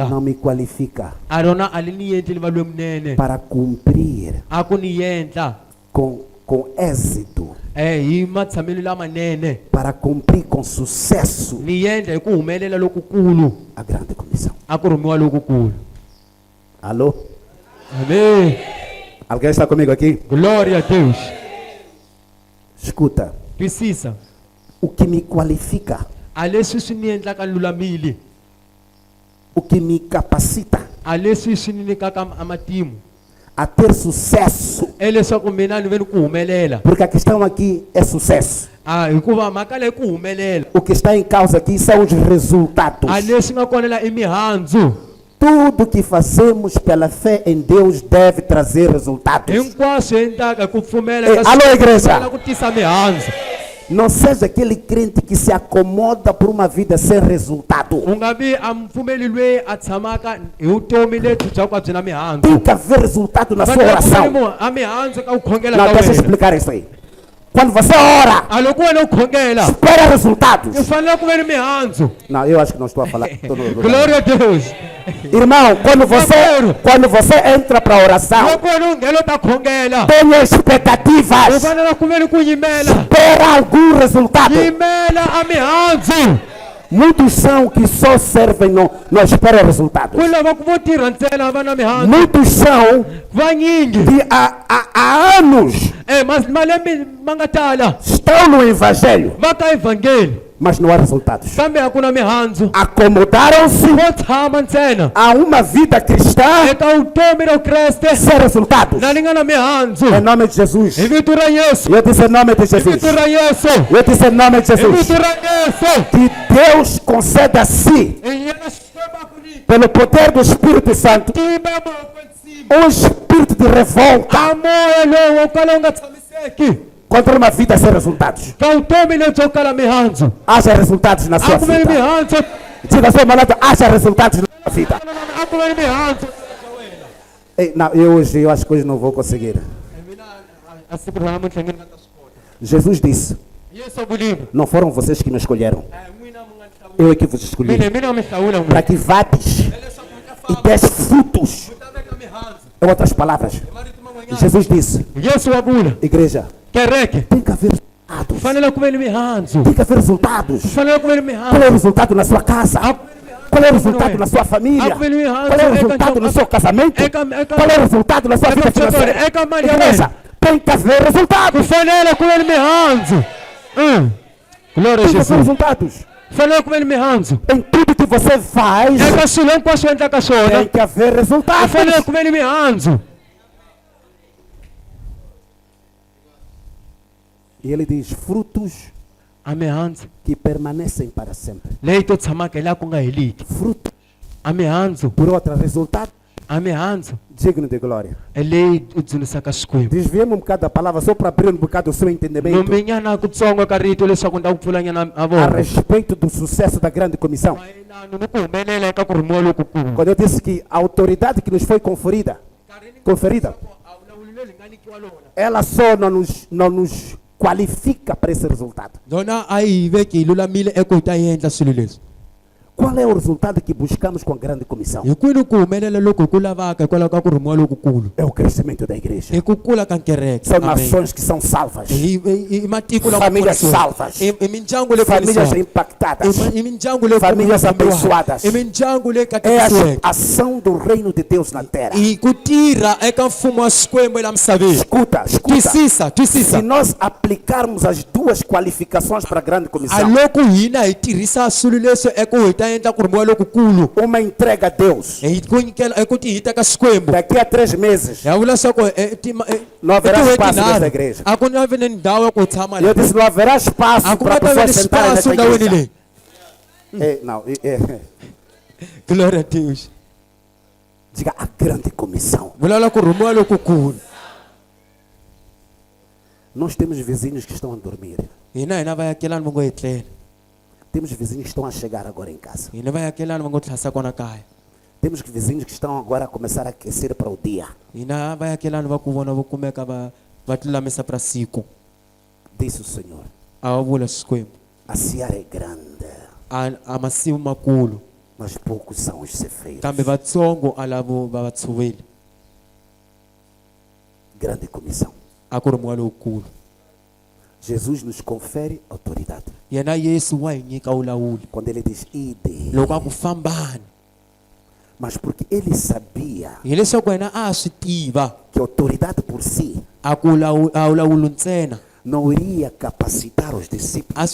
não me qualifica para cumprir com êxito, para cumprir com sucesso a grande comissão. Alô? Amém. Alguém está comigo aqui? Glória a Deus. Escuta, Precisa. o que me qualifica, o que me capacita a ter sucesso, porque a questão aqui é sucesso. O que está em causa aqui são os resultados. Tudo que fazemos pela fé em Deus deve trazer resultados. Alô, igreja? Não seja aquele crente que se acomoda por uma vida sem resultado. Tem que haver resultado na sua oração. Não, deixa eu explicar isso aí. Quando você ora, espera resultados. Não, eu acho que não estou a falar. Glória a Deus. Irmão, quando você entra para a oração, tenha expectativas. Espera algum resultado. Muitos são que só servem, não esperam resultados. Muitos são que há anos estão no evangelho, mas não há resultados. Acomodaram-se a uma vida cristã sem resultados. Em nome de Jesus. Eu disse em nome de Jesus. Eu disse em nome de Jesus. Que Deus conceda a si, pelo poder do Espírito Santo, um espírito de revolta contra uma vida sem resultados. Haja resultados na sua vida. Diga ao seu malandro, haja resultados na sua vida. Ei, não, eu acho que hoje não vou conseguir. Jesus disse, não foram vocês que me escolheram, eu é que vos escolhi, para que vades e des frutos. Em outras palavras, Jesus disse, igreja, tem que haver resultados. Tem que haver resultados. Qual é o resultado na sua casa? Qual é o resultado na sua família? Qual é o resultado no seu casamento? Qual é o resultado na sua vida financeira? Igreja, tem que haver resultados. Glória a Tem que haver Jesus. resultados. Em tudo que você faz, tem que haver resultados. E ele diz, frutos que permanecem para sempre. Frutos, por outra, resultado digno de glória. Desviemos um bocado da palavra só para abrir um bocado o seu entendimento a respeito do sucesso da grande comissão. Quando eu disse que a autoridade que nos foi conferida, ela só não nos qualifica para esse resultado. Qual é o resultado que buscamos com a grande comissão? hi kwini ku humelela loku ku lavaka hikwalaho ka ku rhumiwa lokukulu É o crescimento da igreja. i ku kula ka kereke. São Amen. nações que são salvas, I matiko lama famílias pfunisiweke. salvas, I mindyangu leyi famílias pfunisiweke. impactadas. I mindyangu leyi Famílias pfunisiweke. abençoadas. I mindyangu leyi É a katekisiweke. ação do reino de Deus na terra. I ku tirha eka mfumo wa Xikwembu la misaveni. Escuta, escuta. Twisisa, Se twisisa. nós aplicarmos as duas qualificações para a grande comissão, Aloko hina hi tirhisa swilo leswi eku hi ta endla ku rhumiwa lokukulu. uma entrega a Deus, Hi ku nyikela eku ti hita ka Xikwembu. daqui a 3 meses, Ya vula leswaku não haverá espaço nesta igreja. a ku na vi ni ndhawu ya ku tshama Eu disse, não haverá espaço a ku para nga ta vi ni pessoas sentarem espaço nesta ndhawini igreja. leyi. Não, Glória a Deus. diga a grande comissão. Vulavula ku rhumiwa lokukulu. Nós temos vizinhos que estão a dormir. Hina vaakelani va ngo etlela. Temos vizinhos que estão a chegar agora em casa. Hina vaakelani va ngo tlhasa kona kaya. Temos vizinhos que estão agora a começar a aquecer para o dia. Hina vaakelani va ku vona vo kumeka va tilulamisa para siku. Disse o Senhor, A va vula Xikwembu. a seara é grande, A masimu makulu. mas poucos são os cefeiros. Kambe vatsongo a lavo va vatshoveli. Grande comissão. A ku rhumiwa lokukulu. Jesus nos confere autoridade. Yena Yesu wa hi nyika vulawuli. Quando ele diz ide, Loko a ku fambani. mas porque ele sabia Hileswaku yena a swi tiva. que a autoridade por si A vulawuli ntsena. não iria capacitar os discípulos, A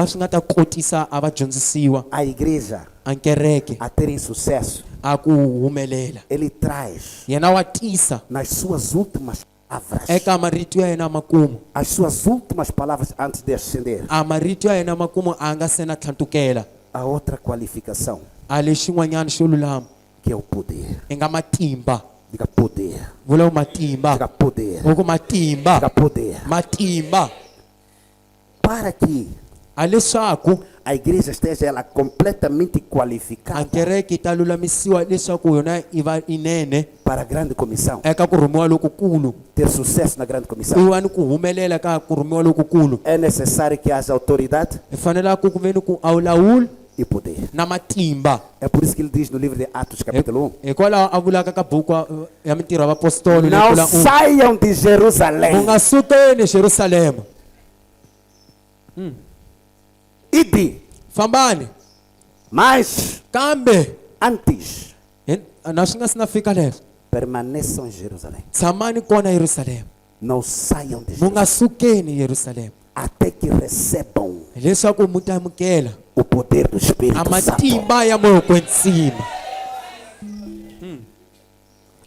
swi nga ta kotisa a vadyondzisiwa. a igreja, A kereke. a terem sucesso. A ku humelela. Ele traz Yena wa tisa. nas suas últimas palavras, Eka marito ya yena makumu. as suas últimas palavras antes de ascender, A marito ya yena makumu a nga se na tlhantukela. a outra qualificação, A lexin'wanyana xo lulama. que é o poder. I nga matimba. Diga poder. Vula ku matimba. Diga poder. Vuku matimba. Diga poder. Matimba. Para que A leswaku a igreja esteja ela completamente a qualificada kereke ta lulamisiwa leswaku yona i va inene para a grande comissão, eka ku rhumiwa lokukulu. ter sucesso na grande comissão, I va ni ku humelela ka ku rhumiwa lokukulu. é necessário que haja autoridade Hi fanelaka ku veni ku a vulawuli e poder. na matimba. É por isso que ele diz no livro de Atos, capítulo 1, Hikwalaho a vulaka ka buku ya mintirho ya vapostoli leyi não kula saiam de u Jerusalém, nga sukeni Jerusalema. ide, Fambani. mas Kambe antes na swi nga si na fika leswo. permaneçam em Jerusalém. Tshamani kona Yerusalema. Não saiam de Mu nga Jerusalém sukeni Yerusalema. até que recebam Leswaku mu ta amukela o poder do a Espírito Santo. matimba ya moyo kwetsima.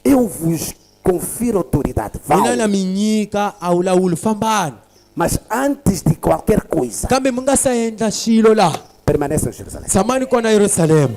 Eu vos confiro autoridade, Mina na vão, mi nyika a vulawuli fambani. mas antes de qualquer coisa, Kambe mu nga sa endla xilo laha. permaneçam em Jerusalém. Tshamani kona Yerusalema.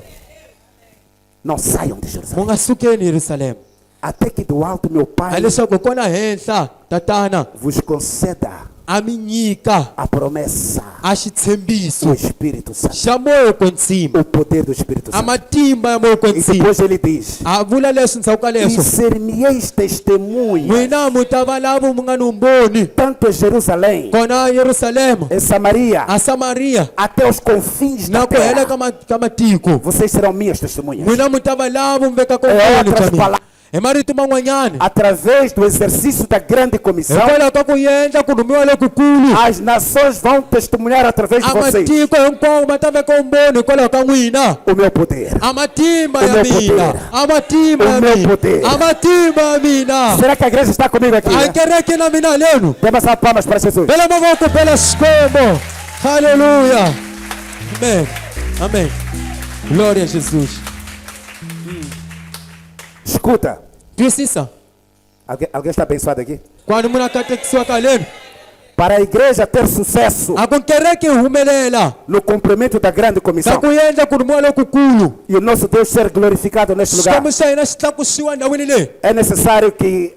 Não saiam de Mu Jerusalém. nga sukeni Yerusalema. Até que do alto meu Pai Leswaku kona henhla tatana vos conceda a mi nyika a promessa a do xitshembiso Espírito Santo. xa moyo kwetsima. O poder do Espírito A Santo. matimba ya moyo E kwetsima. depois ele diz: A vula leswi ndzhaku ka e leswo. ser-me-eis testemunha, N'wina mu ta va lavo mu nga ni vumboni. tanto em Jerusalém, Kona Yerusalema. em Samaria, A Samaria. até os confins da Na ku hela terra. ka matiko. Vocês serão minhas testemunhas. N'wina mu ta va lavo mu veka Em kongoni outras ka mina. palavras, Hi marito man'wanyana. através do exercício da grande comissão, Hikwalaho ka ku endla ku rhumiwa lokukulu. as nações vão testemunhar através de A vocês matiko hinkwawo ma ta veka vumboni hikwalaho ka n'wina. o meu poder. A matimba O ya meu mina. poder. A matimba O ya meu mina. poder. A matimba ya mina. Será que a igreja está comigo aqui? A kereke na mina lenu. Dê uma palmas para Jesus. Pela mavoko pela Xikwembu. Aleluia. Amém. Amém. Glória a Jesus. Escuta, Twisisa. alguém está abençoado aqui? Quando muna katekisiwa ka lenu. Para a igreja ter sucesso A ku kereke humelela. no cumprimento da grande Ka comissão ku endla ku rhumiwa lokukulu. e o nosso Deus ser glorificado neste lugar, Xikwembu xa hina xi tlakusiwa ndhawini leyi. é necessário que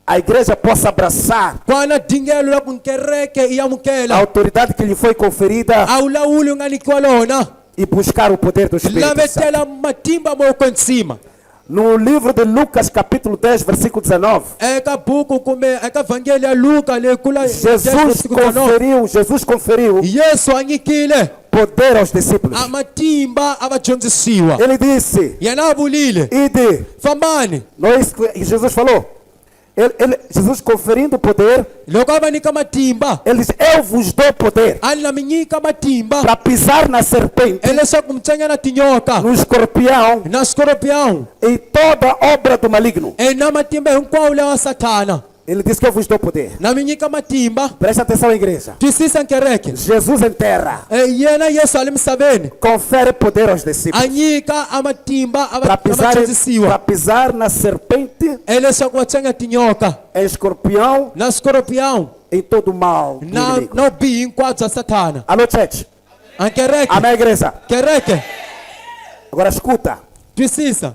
a igreja possa abraçar Ku na dingelo la ku kereke i a amukela. autoridade que lhe foi conferida A vulawuli u nga nyikiwa lona. e buscar o poder do Espírito Santo. Lavetela matimba moyo kwetsima. No livro de Lucas, capítulo 10, versículo 19, Eka buku kumbe eka vhangeli ya Luka leyi kula Jesus conferiu Yesu a nyikile poder aos discípulos. amatimba abadyondzisiwa Ele disse: yena a vulile ide. fambani. Não é isso que Jesus falou? Jesus conferindo poder, Loko a va nyika matimba ele diz: eu vos dou poder a ni na mi nyika matimba para pisar na serpente, leswaku mi tsenya na tinyoka no escorpião na scorpião e toda obra do maligno. na matimba hinkwawo lawa satana. Ele diz que eu vos dou poder. Na mi nyika matimba. Presta atenção, igreja. Twisisa kereke. Jesus em terra Yena Yesu ali misaveni confere poder aos discípulos a nyika amatimba para abadyondzisiwa pisar na serpente, leswaku va tsenya tinyoka escorpião na scorpião e todo mal do inimigo. na vubihi hinkwabyo bya satana. Alô, church. A kereke. Amém, igreja. Kereke. Agora escuta. Twisisa.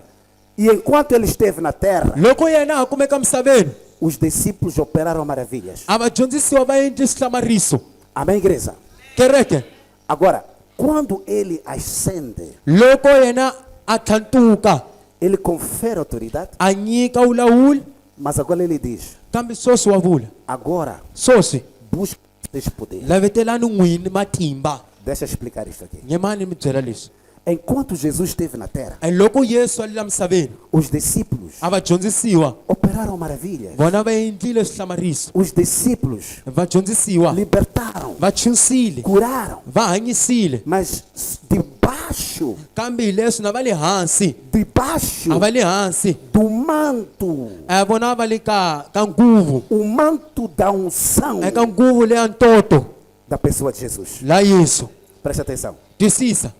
E enquanto ele esteve na terra, Loko yena a kumeka misaveni os discípulos operaram maravilhas. abadyondzisiwa va endle swihlamariso. Amém, igreja. Kereke. Agora, quando ele ascende, Loko yena a tlhantuka ele confere autoridade, a nyika vulawuli mas agora ele diz: kambe sweswi wa vula agora sweswi busca esse poder. lavetelani n'wini matimba. Deixa eu explicar isso aqui. Nyemani mi byela leswi. Enquanto Jesus esteve na terra, Loko Yesu ali la misaveni os discípulos abadyondzisiwa operaram maravilhas. vona va endlile swihlamariso. Os discípulos Vadyondzisiwa libertaram, va chunsile curaram, va hanyisile mas debaixo, kambe hi leswi na va le hansi debaixo a va le hansi do manto, vona va le ka nguvu o manto da unção eka nguvu leya ntoto da pessoa de Jesus. la Yesu. Presta atenção. Twisisa.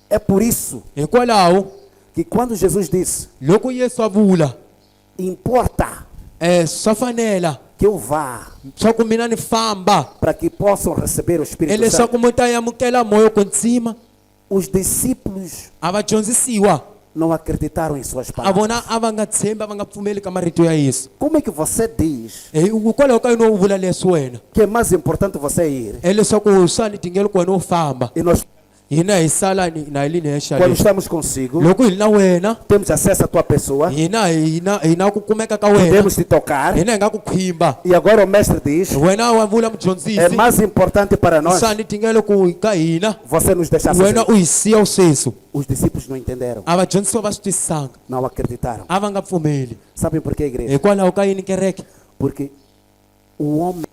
É por isso Hikwalaho que quando Jesus disse: loko Yesu a vula importa swa fanela que eu vá swa ku mina ni famba para que possam receber o Espírito Santo, leswaku mi ta amukela moya kwetsima. os discípulos A vadyondzisiwa não acreditaram em suas a palavras. vona a va nga tshembi a va nga pfumeli ka marito ya Yesu. Como é que você diz Hikwalaho ka yini u vula leswi wena que é mais importante você ir leswaku swa ni tingela ku wena u famba e nós, hina hi sala na hi li nexa quando leswi. estamos consigo, Loko hi ri na wena temos acesso à tua pessoa, hina ku kumeka ka wena podemos te tocar. hina hi nga ku khwimba. E agora o mestre diz: Wena wa vula é mudyondzisi mais importante para nós swa ni tingela ku ka hina você nos deixar wena sozinhos. u hi siya u sweswi. Os discípulos não entenderam, A vadyondzisiwa va swi twisisanga não acreditaram. a va nga pfumeli. Sabem por quê, igreja? Hikwalaho ka yini kereke? Porque o homem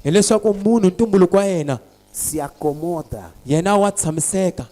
Hileswaku munhu ntumbuluko wa yena se acomoda yena wa tshamiseka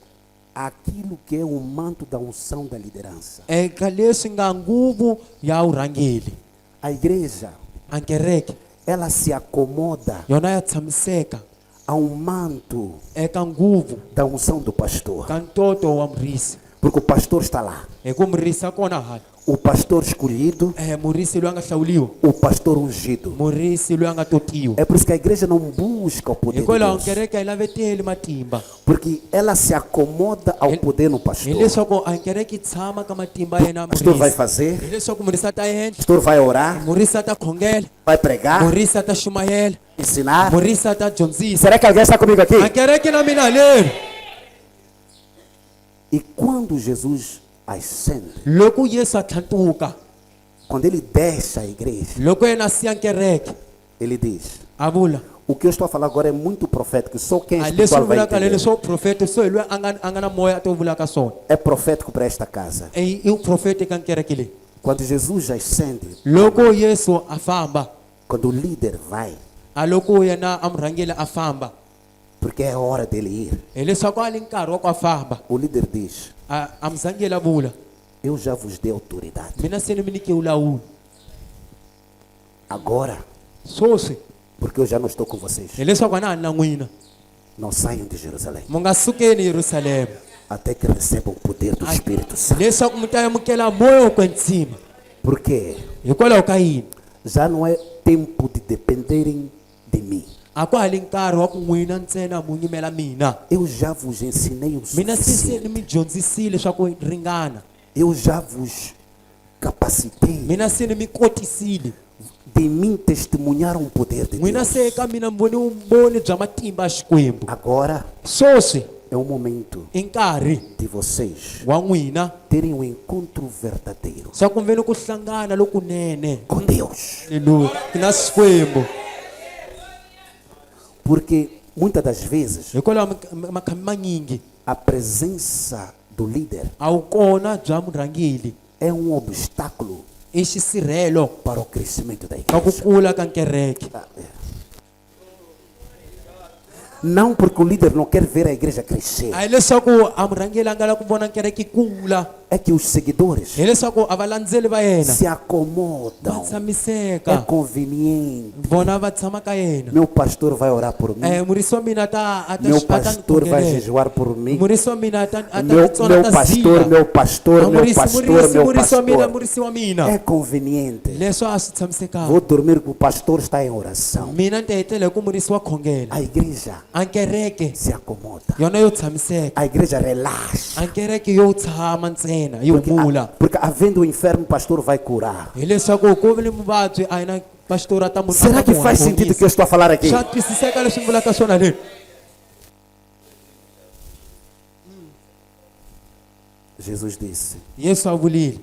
àquilo que é o manto da unção da liderança. eka leswi nga nguvu ya vurhangeli. A igreja, A kereke ela se acomoda yona ya tshamiseka ao manto eka nguvu da unção do pastor. ka ntoto wa murisi. Porque o pastor está lá. Hi ku murisi a kona hala. O pastor escolhido, Murisi loyi a nga hlawuliwa, o pastor ungido. murisi loyi a nga totiwa. É por isso que a igreja não busca o poder de Hikwalaho Deus. kereke a yi laveteli matimba. Porque ela se acomoda ao poder no pastor. Hileswaku a kereke yi tshama ka matimba ya yena O pastor vai murisi. fazer, Hileswaku murisi a ta endla, o pastor vai orar, murisi a ta khongela, vai pregar, murisi a ta xumayela, ensinar. murisi a ta dyondzisa. Será que alguém está comigo aqui? A kereke na mina leri. E quando Jesus ascende, Loko Yesu a tlhantuka, quando ele deixa a igreja, loko yena a siya kereke ele diz: a vula o que eu estou a falar agora é muito profético, só quem é a leswi espiritual ni vai vulaka entender. lele swo profeta so hi loyi a nga na moya a to vulaka swona. É profético para esta casa. I profeta eka kereke leyi. Quando Jesus ascende, Loko Yesu a famba, quando o líder vai, a loko yena a murhangeli a famba, porque é hora dele ir, hileswaku a li nkarhi wa ku a famba, o líder diz: a muzangeli a vula eu já vos dei autoridade. mina se ni mi nyike vulawuli Agora, swoswi porque eu já não estou com vocês, hileswaku a na ha ri na n'wina, não saiam de Jerusalém mu nga sukeni Yerusalema até que recebam o poder do Espírito Santo. leswaku mi ta amukela moya wo kwetsima. Porque Hikwalaho ka yini já não é tempo de dependerem de mim. a ku hali nkarhi wa ku n'wina ntsena mu yimela mina. Eu já vos ensinei o Mina se suficiente. ni mi dyondzisile swa ku ringana, Eu já vos capacitei. mina se ni mi kotisile, De mim testemunharam o poder de n'wina Deus. se eka mina mi vone vumboni bya matimba ya Xikwembu. Agora Swoswi é o momento i nkarhi de vocês wa n'wina terem um encontro verdadeiro swa ku veni ku hlangana lokunene com Deus. Haleluya na Xikwembu. Porque Muitas das vezes, hikwalaho makhami manyingi a presença do líder a wu kona bya murhangeli é um obstáculo i xisirhelo para o crescimento da ka ku igreja. kula ka kereke. Não porque o líder não quer ver a igreja crescer, A hi leswaku a murhangeli a nga la ku vona kereke kula, é que os seguidores hi leswaku a valandzeli va yena se va acomodam. É tshamiseka, conveniente. vona va tshama ka yena. Meu pastor vai orar por mim. Murisi wa mina Meu pastor vai jejuar por mim. murisi wa mina Meu pastor, meu pastor, meu pastor, meu murisi wa mina pastor. murisi wa mina É conveniente. leswo a swi tshamisekanga. Vou dormir que o pastor está em oração. Mina ni ta hetela hi ku murisi wa khongela, A igreja a kereke se acomoda. yona yo tshamiseka, A igreja relaxa. a kereke yo tshama ntsena yi humula. Porque havendo o inferno, o pastor vai curar. Hi leswaku ku vi ni muvabyi a hi na pastor a ta mu- Será a ta que mu faz sentido o que eu estou a falar aqui? swa twisiseka leswi ni vulaka swona leswi? Jesus disse: Yesu a vulile,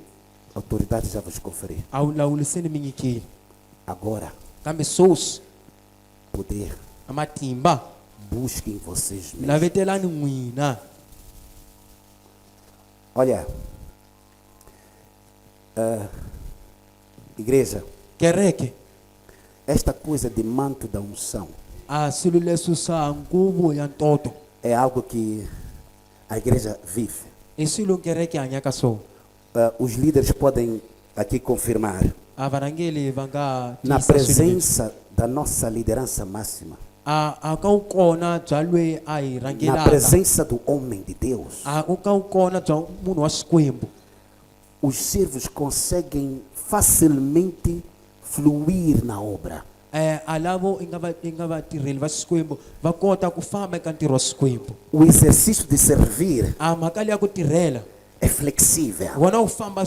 a autoridade já vos conferi. a wu lawuliseni mi nyikile, Agora, kambe sweswi poder, a matimba busquem vocês mesmos. lavetelani n'wina. Olha, igreja, Kereke esta coisa de manto da unção a swilo leswi swa nguvu ya ntoto é algo que a igreja vive. i swilo kereke hanyaka swona. Os líderes podem aqui confirmar. A varhangeli va nga Na tiyisa swilo leswi. presença da nossa liderança máxima, A ka wu kona bya lweyi a hi na rhangelaka, presença do homem de Deus, a ka wu kona bya munhu wa xikwembu, os servos conseguem facilmente fluir na obra. a lavo i nga vatirheli va xikwembu va kota ku famba eka ntirho wa xikwembu. O exercício de servir A mhaka leyi ya ku tirhela é flexível, wona wu famba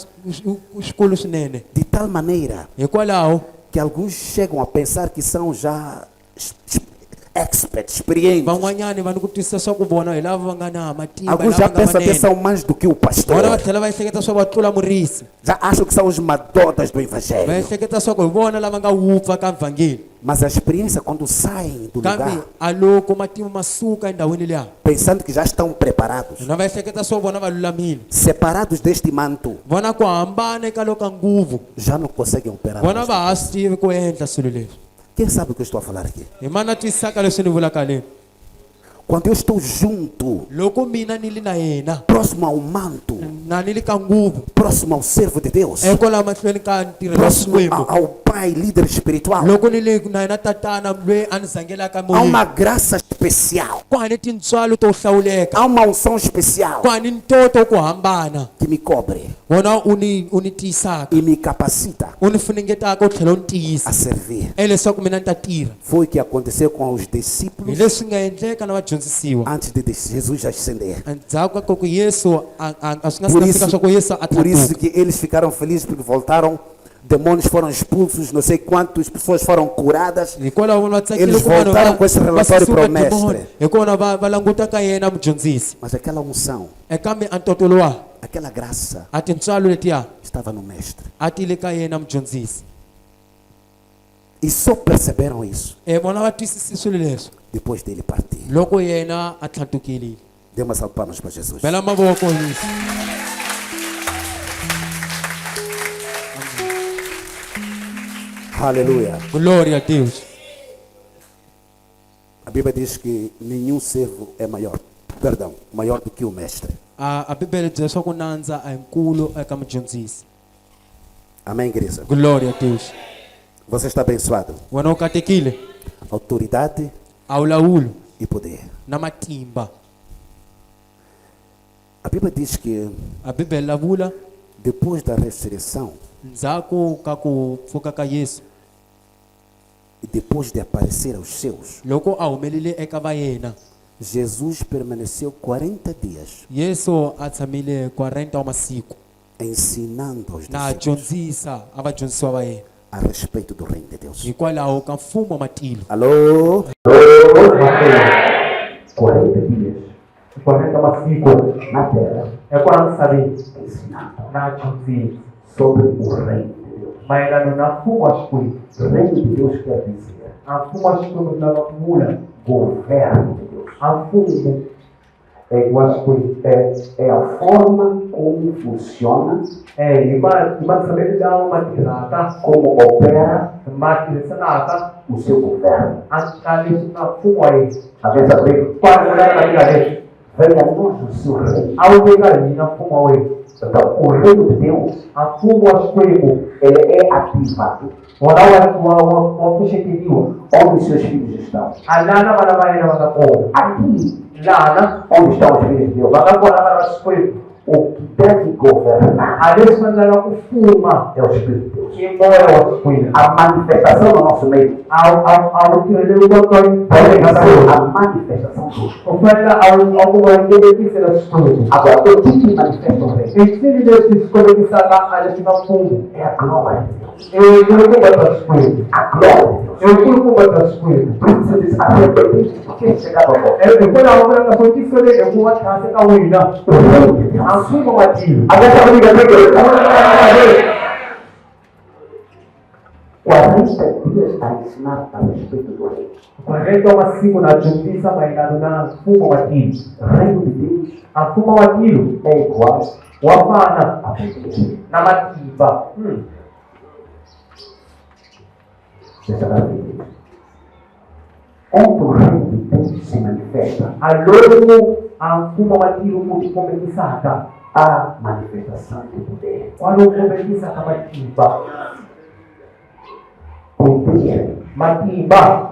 xikulu swinene, de tal maneira hikwalaho que alguns chegam a pensar que são já experts, experientes. van'wanyani va ni ku twisisa swa ku vona hi lava va nga na matimba, hi Alguns lava já va nga pensam que vanene. são mais do que o pastor. Vona va tlhela va ehleketa swa va tlula murisi, Já acham que são os madotas do va evangelho. ehleketa swa ku hi vona lava nga wupfa ka vhangeli. Mas a experiência, quando saem do Kambe lugar, a loko matimba ma suka endhawini liya, pensando que já estão preparados, na va ehleketa swa vona va lulamile, separados deste manto, vona ku hambana eka loko ka nguvu, já não conseguem operar. vona va ha swi tivi ku endla swilo leswi. Quem sabe o que eu estou a falar aqui? Hi mani a twisisaka leswi ni vulaka leni? Quando eu estou junto, Loko mina ni li na yena próximo ao manto, na ni li ka nguvu, próximo ao servo de Deus, ekwalaho mahlweni ka ntirho wa próximo xikwembu, ao pai, líder espiritual, loko ni le na yena tatana lweyi a ni zangelaka há moyeni, uma graça especial, ku hani tintswalo to hlawuleka, há uma unção especial ku hani ntoto ku hambana, que me cobre wona u ni tiyisaka, e me capacita u ni funengetaka u tlhela u ni a tiyisa servir. leswaku mina ni ta tirha. Foi o que aconteceu com os Hi discípulos leswi nga endleka na vadyondzisiwa antes de Jesus ascender. endzhaku ka ku Yesu a swi nga Por si isso, fika swa ku Yesu a por isso tlakuka. que eles ficaram felizes porque voltaram, demônios foram expulsos, não sei quantas pessoas foram curadas. Hikwalaho vanhu va tsakile Eles ku vanhu voltaram com esse va relatório susuka pro mestre. demoni, hikona va languta ka yena mudyondzisi. Mas aquela unção, Kambe a ntoto lowa aquela graça a tintswalo letiya estava no mestre. a ti le ka yena mudyondzisi. E só perceberam isso Vona va twisisi swilo leswi depois dele partir. loko yena a tlhatukile. Dê uma salva de palmas para Jesus. Bela mavoko Yesu. Aleluia. Glória a Deus. A Bíblia diz que nenhum servo é maior, perdão, maior do que o mestre. A Bíblia diz swa ku nandza a hi nkulu eka mudyondzisi. Amém, igreja? Glória a Deus. Você está abençoado. Wena u katekile, Autoridade a wu lawulo e poder. na matimba. A Bíblia diz que A Bíblia vula depois da ressurreição ndzhaku ka ku pfuka ka Yesu, e depois de aparecer aos seus, loko a humelele eka va yena, Jesus permaneceu 40 dias Yesu a tshamile 40 wa masiku ensinando aos na discípulos dyondzisa a vadyondzisiwa va yena a respeito do reino de Deus. hikwalaho ka mfumo wa matilo. Alô? 40 dias 40 masiku na terra ekwalaho misaveni ensinando na dyondzisa sobre o reino de Deus. mayelana na mfumo wa xikwembu. O reino de Deus quer dizer A mfumo wa xikwembu lava ku vula governo de Deus. Mfumo wa Xikwembu. É a forma como funciona, Hi matirhelo ma tirhaka, como opera ma tirhisanaka o seu governo. eka leswi nga mfumo wa yena. Às vezes a Bíblia Kwani vulaka eka leswi venha a nós o seu reino. a wu veka hina mfumo wa wena. Então, o reino de Deus, Mfumo wa Xikwembu ele é ativado wona wa pfuxeteliwa onde os seus filhos estão. alana vana va yena va nga kona. Aqui, Lana onde estão os filhos de Deus, va nga kona vana va Xikwembu. o que deve governar A leswi fanelaka ku fuma é o Espírito de Deus. i moya wa Xikwembu. A manifestação no nosso meio A wu tirheleli wa pode ser a manifestação do Espírito. u fanele a ku va ngeletisela Xikwembu. Agora, o que manifesta o reino I swilo leswi swi kombekisaka a leswi nga mfumo. é a glória de Deus. I nkulukumba bya Xikwembu. A glória de Deus. I nkulukumba bya Xikwembu. Por isso eu disse, arrependente de ter chegado ao vosso. Hikwalaho vulaka swo tisolele ku va thasi ka wena. O reino de Deus. A mfumo wa tilo. Agora, essa briga aqui, 40 dias a ensinar a respeito do reino. 40 masiku na dyondzisa mayelana na mfumo wa tilo. O reino de Deus A mfumo wa tilo é igual wa fana a Deus. na matimba. Deixa eu ver. Onde o reino de Deus se manifesta, A lomu a mfumo wa tilo ku tikombekisaka. há manifestação de poder. Kwalomu kombekisaka matimba. Poder, Matimba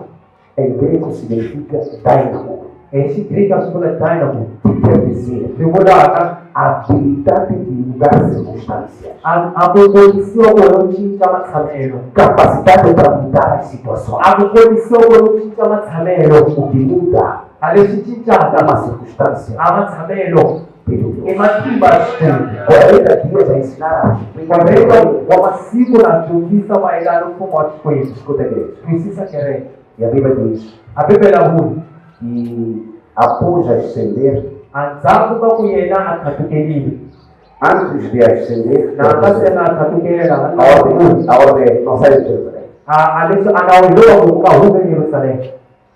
em grego, significa dynamo, xigrika swi vula dynamo. que quer dizer Swi vulaka a habilidade de mudar circunstâncias, a ku kombisiwa ku yo cinca matshamelo. capacidade para mudar as situações. A ku kombisiwa ku yo cinca matshamelo. O que muda A leswi cincaka uma circunstância a matshamelo pelo i Deus. matimba ya Xikwembu. 40 dias a ensinar a Kwareka wa masiku na dyondzisa mayelana na mfumo wa Xikwembu. Escuta, igreja. Twisisa kereke. E a Bíblia diz A Bibele vula que após ascender, endzhaku ka ku yena a thatukelile antes de ascender, na nga se na thatukelela a ordem não sai de Jerusalém. a leswi a nga weriwa ku nga hume Yerusalema.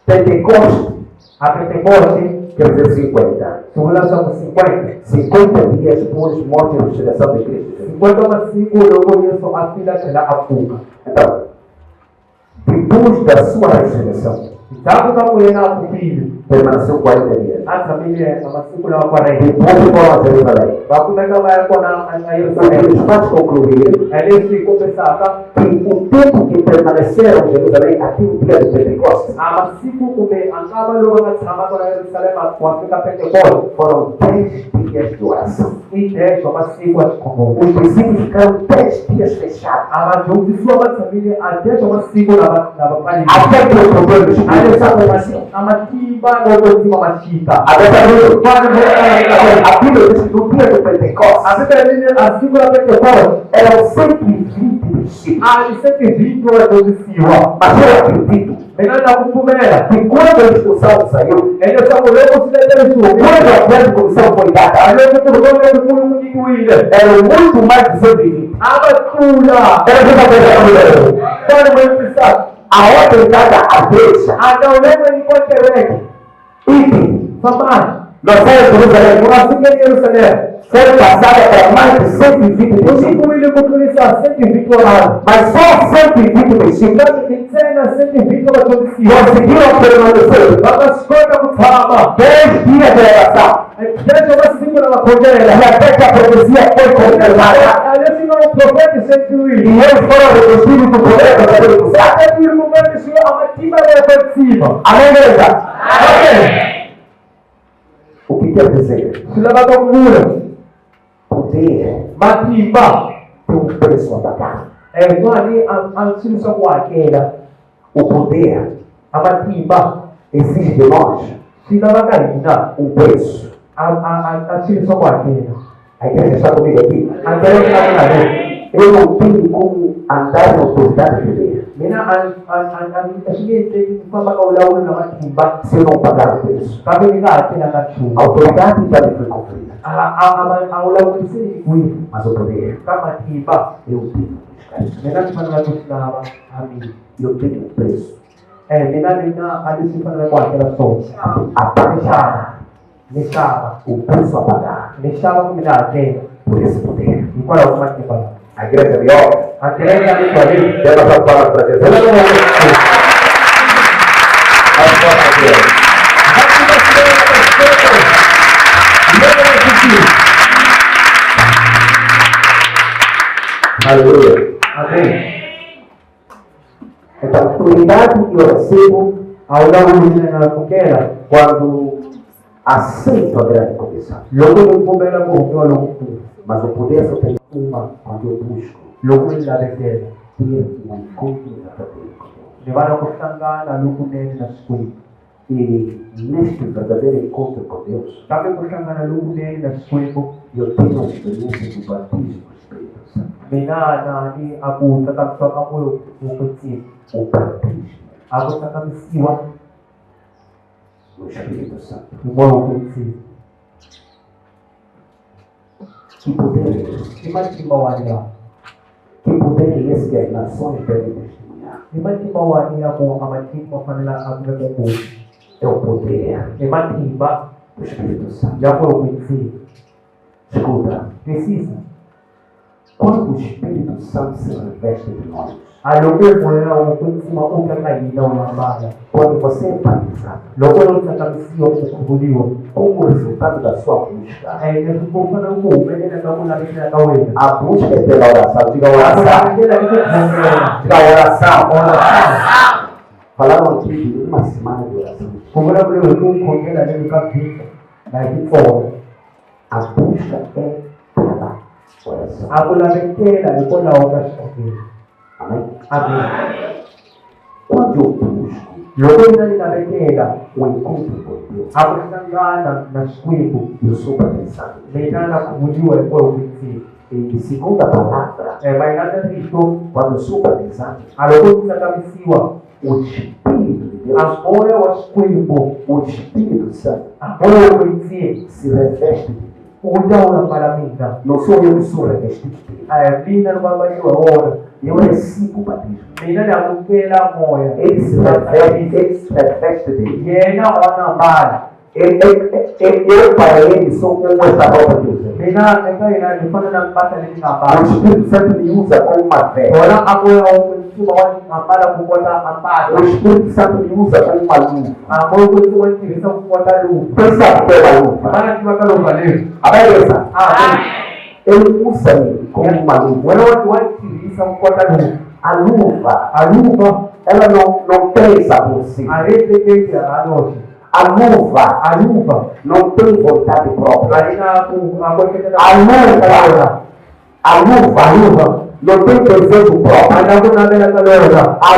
Pentecoste A Pentecoste quer dizer 50. swi vula swa ku 50 dias depois morte e ressurreição de Cristo. 50 masiku loko Yesu a fila tlhela a pfuka. Então, depois da sua ressurreição, Endzhaku ka ku yena a pfukile permaneceu 40 dias. a tshamile a masiku lawa 40. Depois foram a Jerusalém. Va kumeka va ya kona a O que Yerusalema. nos faz concluir A leswi kombisaka que o tempo que permaneceram em Jerusalém até o dia de Pentecostes a masiku kumbe a nga va lowu va nga tshama kona Yerusalema wa fika Pentecoste foram 10 dias de oração. i 10 wa masiku ya xikhongolo. Os discípulos ficaram 10 dias fechados. A vadyondzisiwa va tshamile a 10 wa masiku lava pfalile. Até que o problema dos A leswaku filhos. a matimba loko ndzima ma xika. A Bíblia diz que no dia do Pentecostes A Bibele a siku la Pentecoste eram 120 discípulos. a i 120 wa vadyondzisiwa. Mas eu acredito Mina na ku pfumela que quando a discussão saiu, leswaku loko swiletelo swi quando humile a grande comissão foi dada, a loko kurhome lokukulu ku nyikiwile eram muito mais de 120. a va tlula Era uma coisa. kwani mwetisaka A ordem dada à igreja. a naulema yi kwa kereke E fambani nós vamos Jerusalém. va fikeni Yerusalema. Foi passada para mais de 120 Ku discípulos. nyikiwile ku tlurisa 120 wa vanhu. Mas só 120 discípulos Kambe ntsena 120 wa vadyondzisiwa conseguiram permanecer va nga swi kota ku tshama 10 dias de oração. leswo va siku lava khongela E até que a profecia foi confirmada. a leswi nga vuprofeti swi E endliwile eles foram revestidos do poder do Espírito Santo. aka tiri kumbetisiwa a matimba ya kwetsima. Amém, igreja? Amen. O que quer dizer? Swi lavaka ku vula Poder matimba tem um preço a pagar. mali a swilo swa ku hakela. O poder A matimba exige de nós swi lavaka hina um preço. a swilo swa ku hakela. A igreja está comigo aqui. A kereke na mina le Eu não tenho como andar na autoridade de Deus mina a swi nge endleki ku famba ka vulawuri na matimba se eu não pagar o preço. kambe ni nga hakelanga nchumu. A autoridade já me foi conferida. A vulawuri se nyikiwile Mas o poder, ka matimba eu tenho que buscar isso. mina swi fanela ku swi lava. Amen. Eu tenho um preço. mina alisifanele kwakela sonke. Apaixonar Nixava. o preço a pagar Nixava com milagre. por esse poder. E qual é o mais que fala? A igreja de obra, A igreja ali para ele. dê uma palavra para Jesus. Aleluia. Amém. Então, a autoridade que eu recebo Ao longo da coqueira, quando aceito a grande comissão. logo no problema com o logo Mas o poder só tem uma quando eu busco logo na defesa. ter um encontro verdadeiro com Deus. Levando a kusangana logo nele na escola. E neste verdadeiro encontro com Deus, Sabe kusangana logo nele na escola? eu tenho a experiência do batismo do Espírito Santo. Mina ni aku tetap so kamu mengkecil. O batismo Aku tetap siwa do Espírito Santo. mau kecil. Que poder é esse? Di mana di bawah dia? Que poder é esse que as nações devem testemunhar? Di mana di bawah dia aku amati mafanya aku ngebu. É o poder Di mana tiba do Espírito Santo. ya ko kecil. Escuta, Precisa. quando o Espírito Santo se reveste de nós, Alo ko mo na o kecil ma o kaya ina na bala. quando você é batizado, Logo no takamsio kukubuliwa. como resultado da sua busca, Ay nesupofana ko pwede na ako na rin na gawin. a busca é pela oração. Diga oração. Diga oração. Falaram aqui de uma semana de oração. Kumula ko yung kongela na kapito. Na ipon. A busca é pela oração. Ako la mentela ko na oras ko. Amém? Amen. Quando eu busco Logo na mentela, o encontro com Deus, ako sangana na squibo. eu sou batizado. Leila na kumuliwa ko kiti. E segundo a palavra, May nada dito. quando eu sou batizado, Alo ko sa kamisiwa. o Espírito de Deus, Ang oya wa squibo. o Espírito Santo, Ang oya ko kiti. se reveste de mim. Udaw na palamita. Não sou eu que sou revestido dele. Ay bina na babaliwa ora. Eu recebo o batismo. Mina na kukela moya. Ele se reveste dele. Yena ona bala. Eu para ele sou como essa roupa que usei. Mina ina nifana na pata ni O ngabala. Espírito Santo me usa como uma veste. Wala ako yung kung wala ngabala kukuha ang pata. O Espírito Santo me usa como uma luva. Ako yung kung tirisa kukuha lupa. Pensa pela luva. Para di makalupalim. A beleza. Ah, Ele usa-me como uma luva. wala yung tirisa kukuha lupa. A luva, A lupa, ela não pensa por si. a repetência, a noite. A luva A lupa, não tem vontade própria. aí na coisa da A luva não tem desejo próprio. Aí na bela calora. A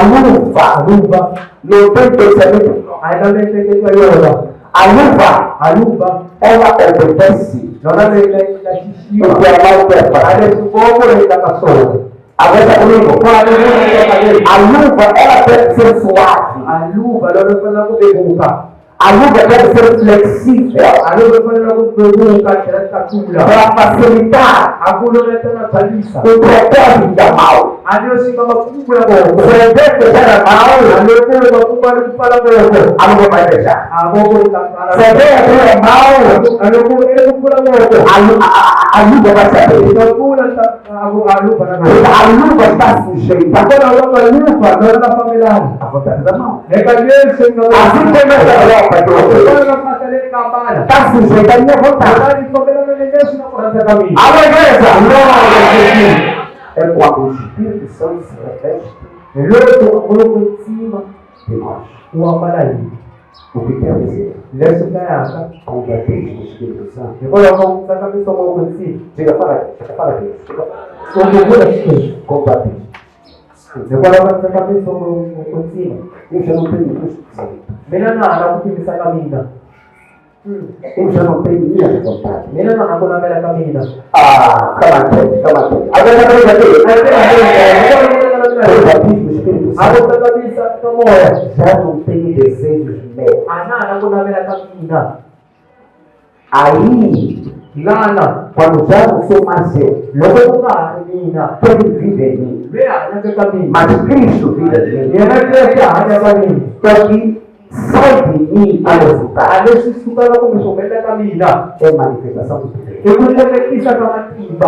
luva não tem pensamento próprio. Aí na mente calora. A luva, ela obedece Não na mente da o xixi. que a mão quer Aí fazer. na supoco ele da pessoa. Agora comigo. A luva, ela deve ser suave. A lupa, não fala com pergunta. A luva deve ser flexível A lupa fala com pergunta, que ela captura. para facilitar A coluna está na palisa. o propósito da mão. A Deus se chama cubra bom. Você deve deixar a A mão, lupa é uma cubra que fala bom. a luva vai deixar. A boca está para. Você deve abrir a mão, A lupa é uma cubra bom. a luva vai se abrir. Então, pula a lupa na Porque mão. a luva está sujeita Agora a lupa não é da família. à vontade da mão. É que a Deus se não Assim como essa roupa que eu tenho, Agora na face dele cabana. está sujeita à minha vontade. Agora de família não é Deus na porta da caminho. A igreja, é quando o Espírito Santo se reveste Loto coloco em cima de nós. o amarelo. O que quer dizer? Leso caiaca. Com o batismo do Espírito Santo. Depois eu vou sacar a pessoa com o cima. Diga, fala aqui. Como por assim. Com o batismo. Depois eu vou sacar a pessoa com o cima. Eu já não tenho mais direito. Mena na porque me saca mina. Eu já não tenho minha vontade. Mena na ako na bela camina. Ah, calma aqui. O batismo do Espírito Ako Santo sa kabisa sa moya. já não tenho desejos meus. Ana ako na bela camina. Aí, Lana. quando já não sou mais eu, Logo ko ka. mina. Ele vive em mim. Veanyaga mina. Mas Cristo vive em mim. Yenakreta hanyaga mina. Então que sai de mim a resultar. Alesi sukala kumesomela kamina. É manifestação do poder. Ekulemekisa kama timba.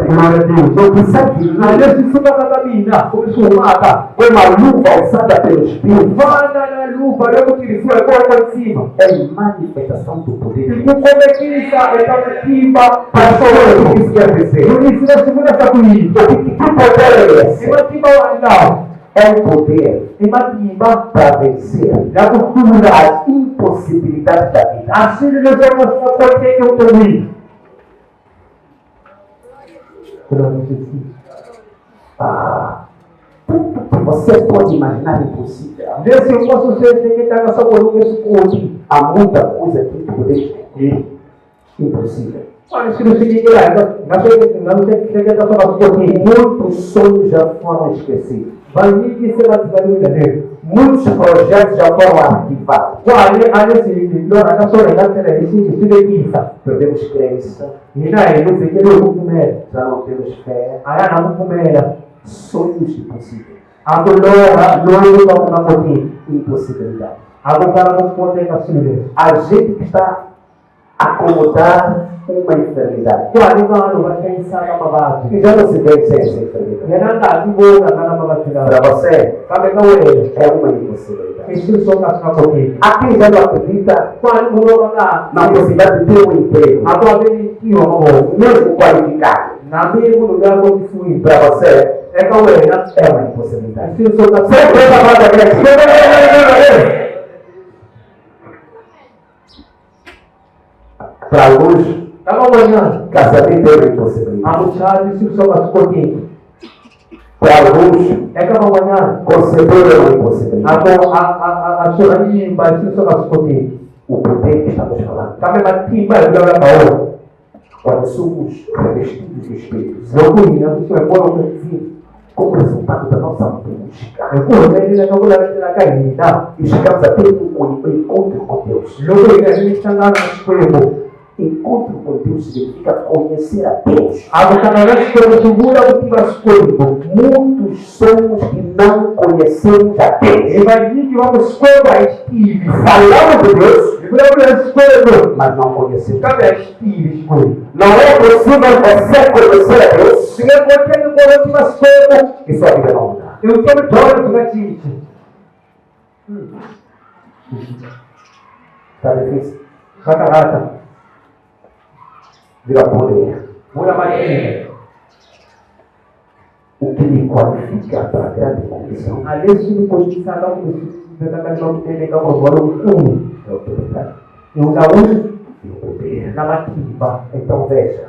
Glória a Deus. Então que sai de mim. Alesi sukala kamina. Kumesomaka. É uma luva usada pelo Espírito. Vana na luva yokutirisiwa kwa nzima. É manifestação do poder. Ikukomekisa kama timba. Pastor, o que isso quer dizer? Unisina simuna sakuyi. Que poder é esse? Ematimba wandao. É um poder Ematimba. para vencer as impossibilidades da vida. Asili lezoma sinapoteke utomini. Tudo que você pode imaginar impossível. Nesse eu posso ser que está na sua coluna esconde. Há muita coisa que tu podes escolher impossível. Olha, se não seguir lá, não sei que chega da sua coluna. Muitos sonhos já foram esquecidos. Vai me dizer a desvalida dele. Muitos projetos já foram arquivados. Olha, se não a sua relação isso de Perdemos crença, e daí você quer o comer. já não temos fé. Aí não comer. Sonhos impossíveis. Agora não vamos na cotina. Impossibilidade. Agora não pode ter assim. A gente que está acomodar uma enfermidade. Olha, não vai pensar na babagem. Que já não se vê sem essa enfermidade. E não dá de boa na babagem. Para você, Sabe não é? é uma impossibilidade. Isso só na cotina. Aqui já não acredita Quando não dá. na possibilidade de ter um emprego, Agora vem aqui, ó. mesmo qualificado. Na mesmo lugar onde fui. Para você, É calma, é uma impossibilidade. se eu sou da Sempre essa palavra grande. Para alguns, Tava amanhã. casamento é uma impossibilidade. A muchacha se eu sou das cotinhas. Para alguns, É que amanhã. conceber é uma impossibilidade. A choraria vai se eu sou das cotinhas. O poder que estamos falando. Kami matimba eu dou na hora. Quando somos revestidos do Espírito Santo, Eu conheço, isso é bom que como resultado da nossa busca, eu conheço, ele não vou lá na caída. e chegamos a ter um encontro com Deus. Logo ele a gente está lá no escuro. Encontro com Deus significa conhecer a Deus. A canal que eu segura o que vai escuro. Muitos somos que não conhecemos a Deus. E vai vir que vamos escuro a Steve. Falamos de Deus, E vamos escuro. mas não conhecemos. Cabe a Steve escuro. Não é possível você conhecer a Deus Se eu contendo com o que vai escuro. e sua vida não mudar. Eu estou me tornando gatite. Está difícil? Rata. Diga poder. Pura matinha. O que lhe qualifica para a grande comissão Além de conquistar a não ter agora é a autoridade eu da hoje e o poder. na matimba. Então veja,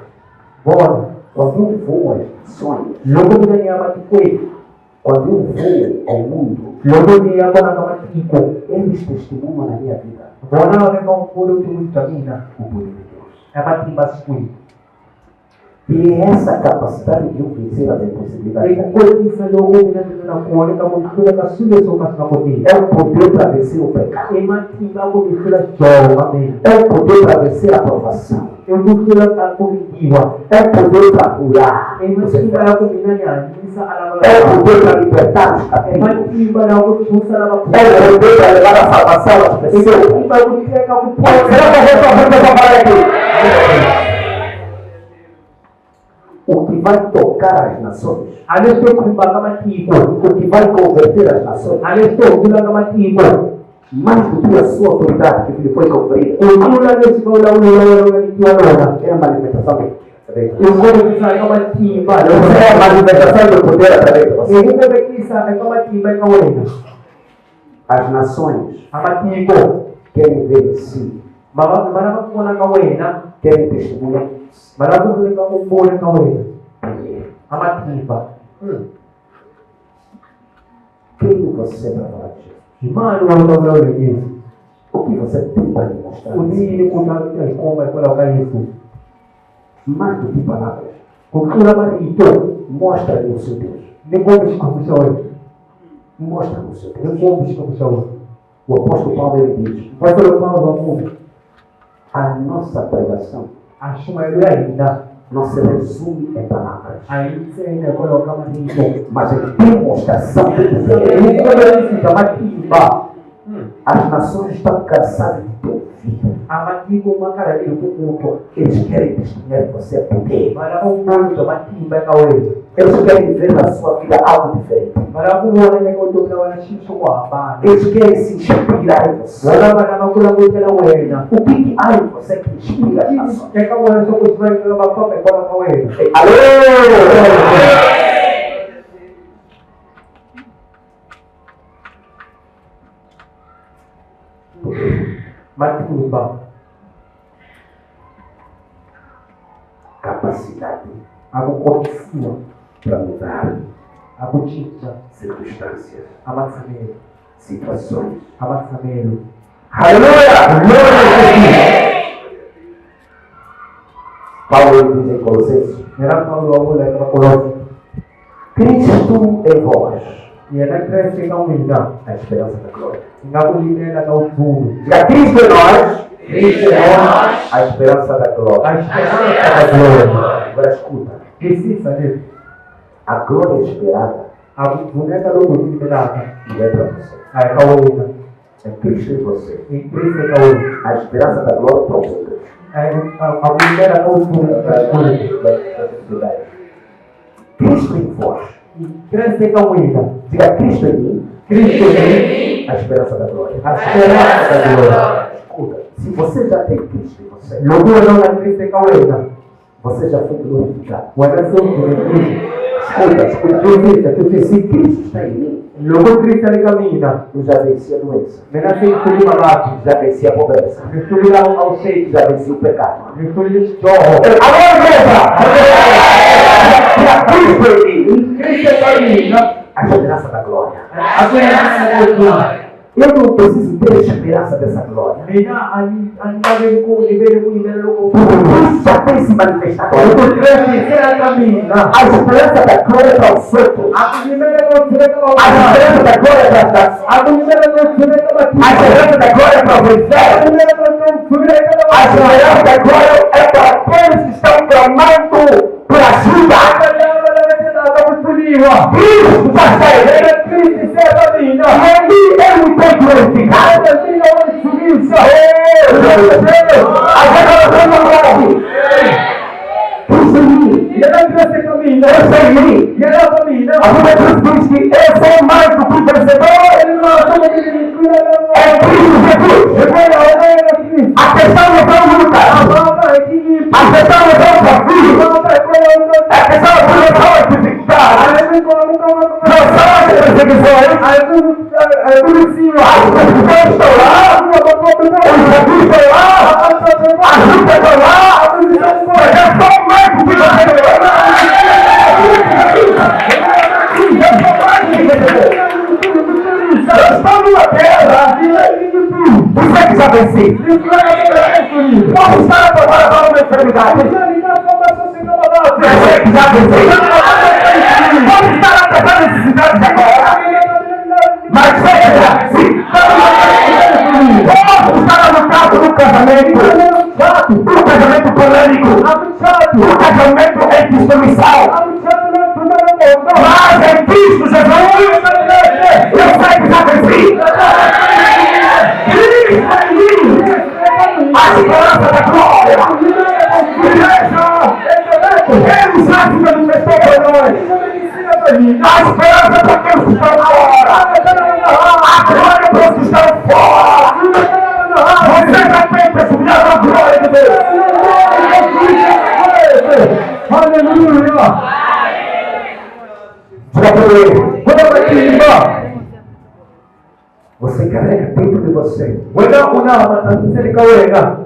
Bora. quando eu vou às nações, Logo de ganhar maticoi. quando eu vou ao mundo, Logo de agora na matico. eles testemunham na minha vida Bora na não puro tu vitamina. o poder de Deus. É matimba scui. E é essa capacidade de eu vencer as impossibilidades. E quando isso logo na cor da multidão da sua sua casa na poder. É o poder para vencer o pecado. E matimba como me fila show. Amém. É o poder para vencer a provação. Eu não fila a comitiva. É o poder para curar. E matimba é como minha isso ala. É o poder para libertar os E cativos. matimba é o que usa na É o poder para levar a salvação às E pessoas. matimba é o que pega o Será que a gente vai falar aqui? O que vai tocar as nações, Aliás, estou com matimba. o que vai converter as nações, Aliás, estou com matimba. mais do que a sua autoridade que lhe foi conferida, Eu não lá nesse baú é a manifestação de eu vou dizer que matimba. é a manifestação do poder através de você. Eu vou ver que sabe que matimba é kawaida. As nações A matimba. querem ver em si, Marama ko na kawaida. querem testemunhar Marama ko na kawaida kawaida. primeiro. A matimba. Quem você para falar de Jesus? Mano, eu não vou isso. O que você tem para demonstrar? O dia que eu como é colocar isso. Mais do que palavras, Cultura marito. mostra-lhe o seu Deus. Nem como se confessou. Mostra-lhe o seu Deus. Nem como se confessou. O apóstolo Paulo ele diz: Vai pelo Paulo do mundo. a nossa pregação Acho uma ainda. não se resume em palavras, ayitsenga kwelo kamatiko mas em demonstração de poder. ukubelisisa matimba As nações estão cansadas de te ouvir. amatiko makarabili kukuto Eles querem testemunhar que você é poder. barakubuza matimba ekaweza Eles querem ver na sua vida algo diferente. barakubona nekotomera wanashinso kwambana Eles querem se inspirar em você. balabana bakulabukela wena O que há em você que inspira as nações? ekawona sokuzivaikela bafama ekola kawena Alô! matimba Capacidade akukonisiwa para mudar akuchinja circunstâncias, amatsamelo situações. amatsamelo Aleluia! Paulo diz em Colossenses: era Paulo wabuleka bakolosi Cristo em vós, yena Kristo ekawina a esperança da glória. ngakulimela kawuthulu Diga Cristo em nós, a esperança da glória. a esperança da glória Agora escuta, precisa dele a glória esperada akuvuneka lokhu kulimelaka não é para você, ayikawina é Cristo em você. in Kristo ekawina A esperança da glória para os outros. akulimela kawuthulu Cristo em vós. Kristo ekawina Diga Cristo em mim, Kristo ekawina a esperança da glória. a esperança da glória Escuta, se você já tem Cristo em você, lokhu wena una Kristo ekawina você já foi glorificado. wena sewuvule Kristo Escuta, twisisa twisisa se Cristo está em mim, lokhu Kristo alikamina eu já venci a doença, mina seyithulima bathu já venci a pobreza, ngithulila awuseki já venci o pecado. ngithulila isijoho Alô, igreja! Diga Cristo em mim, Kristo ekawina a esperança da glória. akuyena Eu não preciso ter a esperança dessa glória. mina anibale kulibele kuyimela lokhu Porque Cristo já tem se manifestado. lokhu Kristo selakamina A esperança da glória para os outros. akulimela kothuleka A esperança da glória para as nações. akulimela kothuleka A bathu esperança da glória para os enfermos. akulimela kothuleka A esperança da glória é para aqueles que estão clamando por ajuda. kutuliwa Cristo já está em mim. Kristo selakamina E ele tem glorificado. Agora vamos lá. Cristo em mim. Eu sei em mim. A Bíblia diz que eu sou mais do que vencedor. É Cristo Jesus. A questão não é luta. A questão não é desafio. A questão não é dificuldade. Não são as perseguições. As perseguições estão lá. Os desafios estão lá. As lutas estão lá. Mas eu sou mais do que vencedor. Eu estou numa terra. Você que já venci. Vamos estar a preparação da enfermidade. Você que já venceu. Vamos estar a tratar necessidades agora. Mas veja, sim. Vamos estar a lutar por um casamento. Um casamento polêmico. Um casamento em destruição. Mas em Cristo Jesus, eu sei que já venci. Cristo em mim, a esperança da glória. Ele já se manifestou para nós. A esperança para aqueles que estão fora. A glória para os que estão fora. Você já tem testemunhado a glória de Deus. Aleluia! Diga para ele. Vamos aqui, irmão. Você carrega dentro de você Wena unamataniseleka wena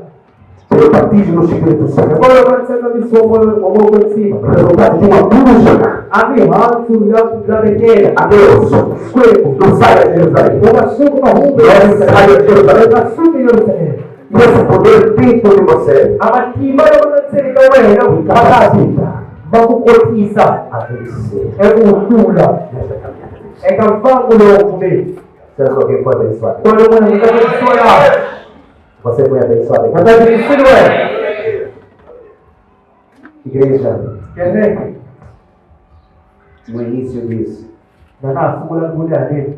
pelo batismo no Espírito Santo. Agora vai ser a missão como por cima. O resultado de uma bússola. Ami hantu ya lekela. Adeus. Não saia de Jerusalém. Umasuka mahumbe Não saia de Jerusalém. umasuka Yerusalemu. E esse poder dentro de você. Amatimba yomanaseleka wena Capacita bakukotisa a vencer ekutula nesta caminhada. ekavangulo okume. Será que alguém foi abençoado? Olha mwana mutakusola Você foi abençoado. mutakusiwe Igreja, Kereke. no início disse, Nana sungula kulia leo.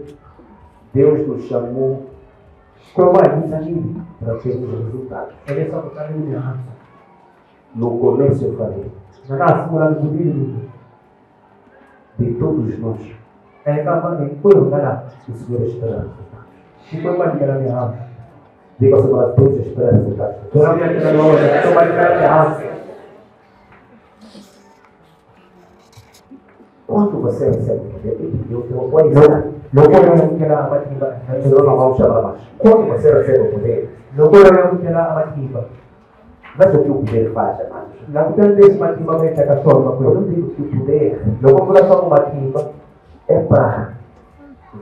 Deus nos chamou Kwa maana nini? para termos resultados. Eleza kutani kulia hansa. No começo eu falei, Nana sungula kulia. de todos nós, Kama ni kweli ngala. o Senhor espera resultados. Shikwe kwa dikala ni hansa. Diga assim para todos esperar resultados. Dora ya kila roho ya kwa dikala ni hansa. Quando você recebe o poder, eu tenho uma coisa. Loko ya kila amatiba. Senão não vamos chamar mais. Quando você recebe o poder, Loko ya kila amatiba. veja o que o poder faz, amados. Na kutende matiba kwa takasoma Eu kwa. não digo que o poder Loko kula kwa matiba. é para,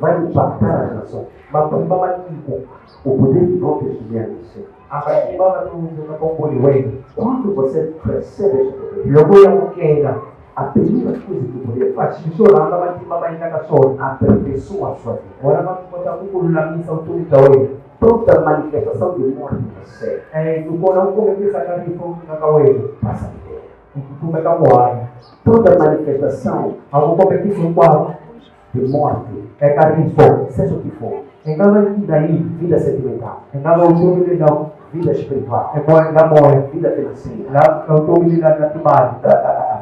vai impactar as nações. Mapumba matiba. O poder de Novo Testamento. Amatiba katuza kwa mboni wewe. Quando você recebe esse poder, Loko ya kukenda. a primeira coisa que o poder faz Shishora amatiba kwa takasoma. aperfeiçoa a sua vida. Wana mapumba kukulamisa utumika wewe. Toda manifestação de morte em você Tukona ukomekisa karifu na kawewe. passa a viver. Tumeka mwaya. Toda manifestação Akukomekisa kwa de morte, karifu. seja o que for, Engaba daí. vida sentimental, Engaba utumile na vida espiritual, na moya. vida financeira, Na utumile na tibali.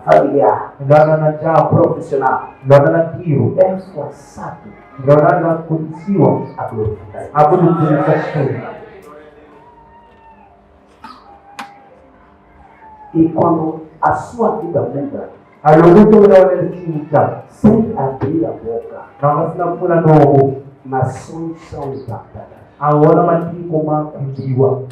familiar, Ndana na jambo. profissional, Ndana na tiro. é forçado Ndana na kudisiwa. a glorificar. Akudukuliza. E quando a sua vida muda, Alokutumila wale chinta. sem abrir a boca, Na masina kula ndogo. nações são impactadas. Awona matiko makumbiwa.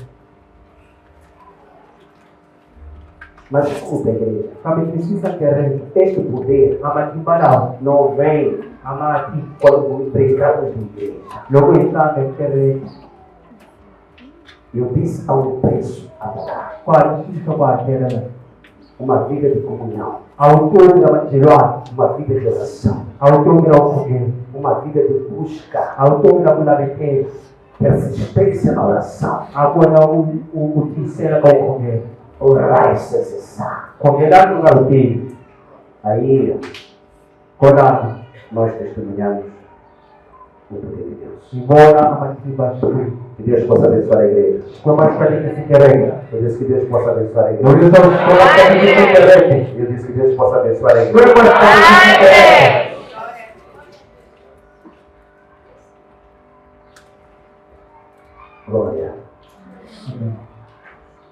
Mas escuta, igreja, Kamekisisa kereke. este poder Amatimba nao. não vem Amati. quando pregamos na igreja. Loko isanga kereke. Eu disse há um preço a pagar. Kwa chisho kwa kereke. Uma vida de comunhão, Autogira machirwa. uma vida de oração, Autogira ukugeni. uma vida de busca, Autogira kulabekeni. persistência na oração. Akuona ukutisela kwa ukugeni. Orai sem cessar. Kongela kungalupili. Aí Konani. nós testemunhamos o poder de Deus. Ibona amatiba shuri. Que Deus possa abençoar a igreja. Kwa mashkaliki sikereke. Eu disse que Deus possa abençoar a igreja. Uliza kwa mashkaliki sikereke. Eu disse que Deus possa abençoar a igreja. Kwa mashkaliki sikereke. Glória.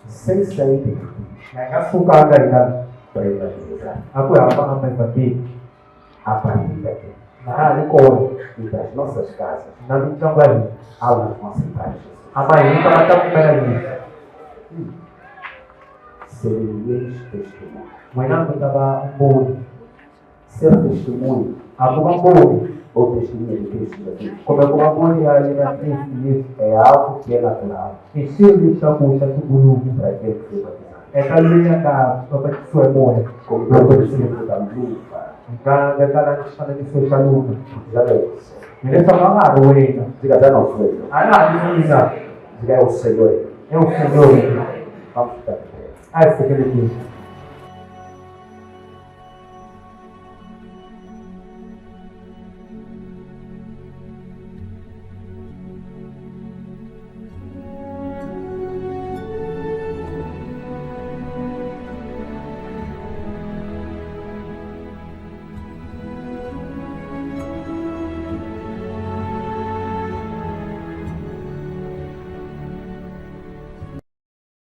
Sem sair de tudo Nakasuka angarikan. para evangelizar. Aku apa amefati. A partir daqui Na niko e das nossas casas, na mchangani. aulas vão aceitar Jesus. Ama hii kama takumeni. Sereis testemunho. Mwana mtaba mboni. Ser testemunho Akuba mboni. ou testemunha de Cristo na vida Kumekuwa mboni ya Yesu. é algo que é natural Isiri shakusha tubulugu. para aquele que foi batizado. Ekalunya ka babatiswe moya. Como eu preciso da lupa, Nganga kala nishana nisosha lugu. já leu. Nilesa mangaro wena. Diga, já não foi. Ana nina. Diga, é o Senhor. É o Senhor. Vamos ficar de pé. Ai, sekele.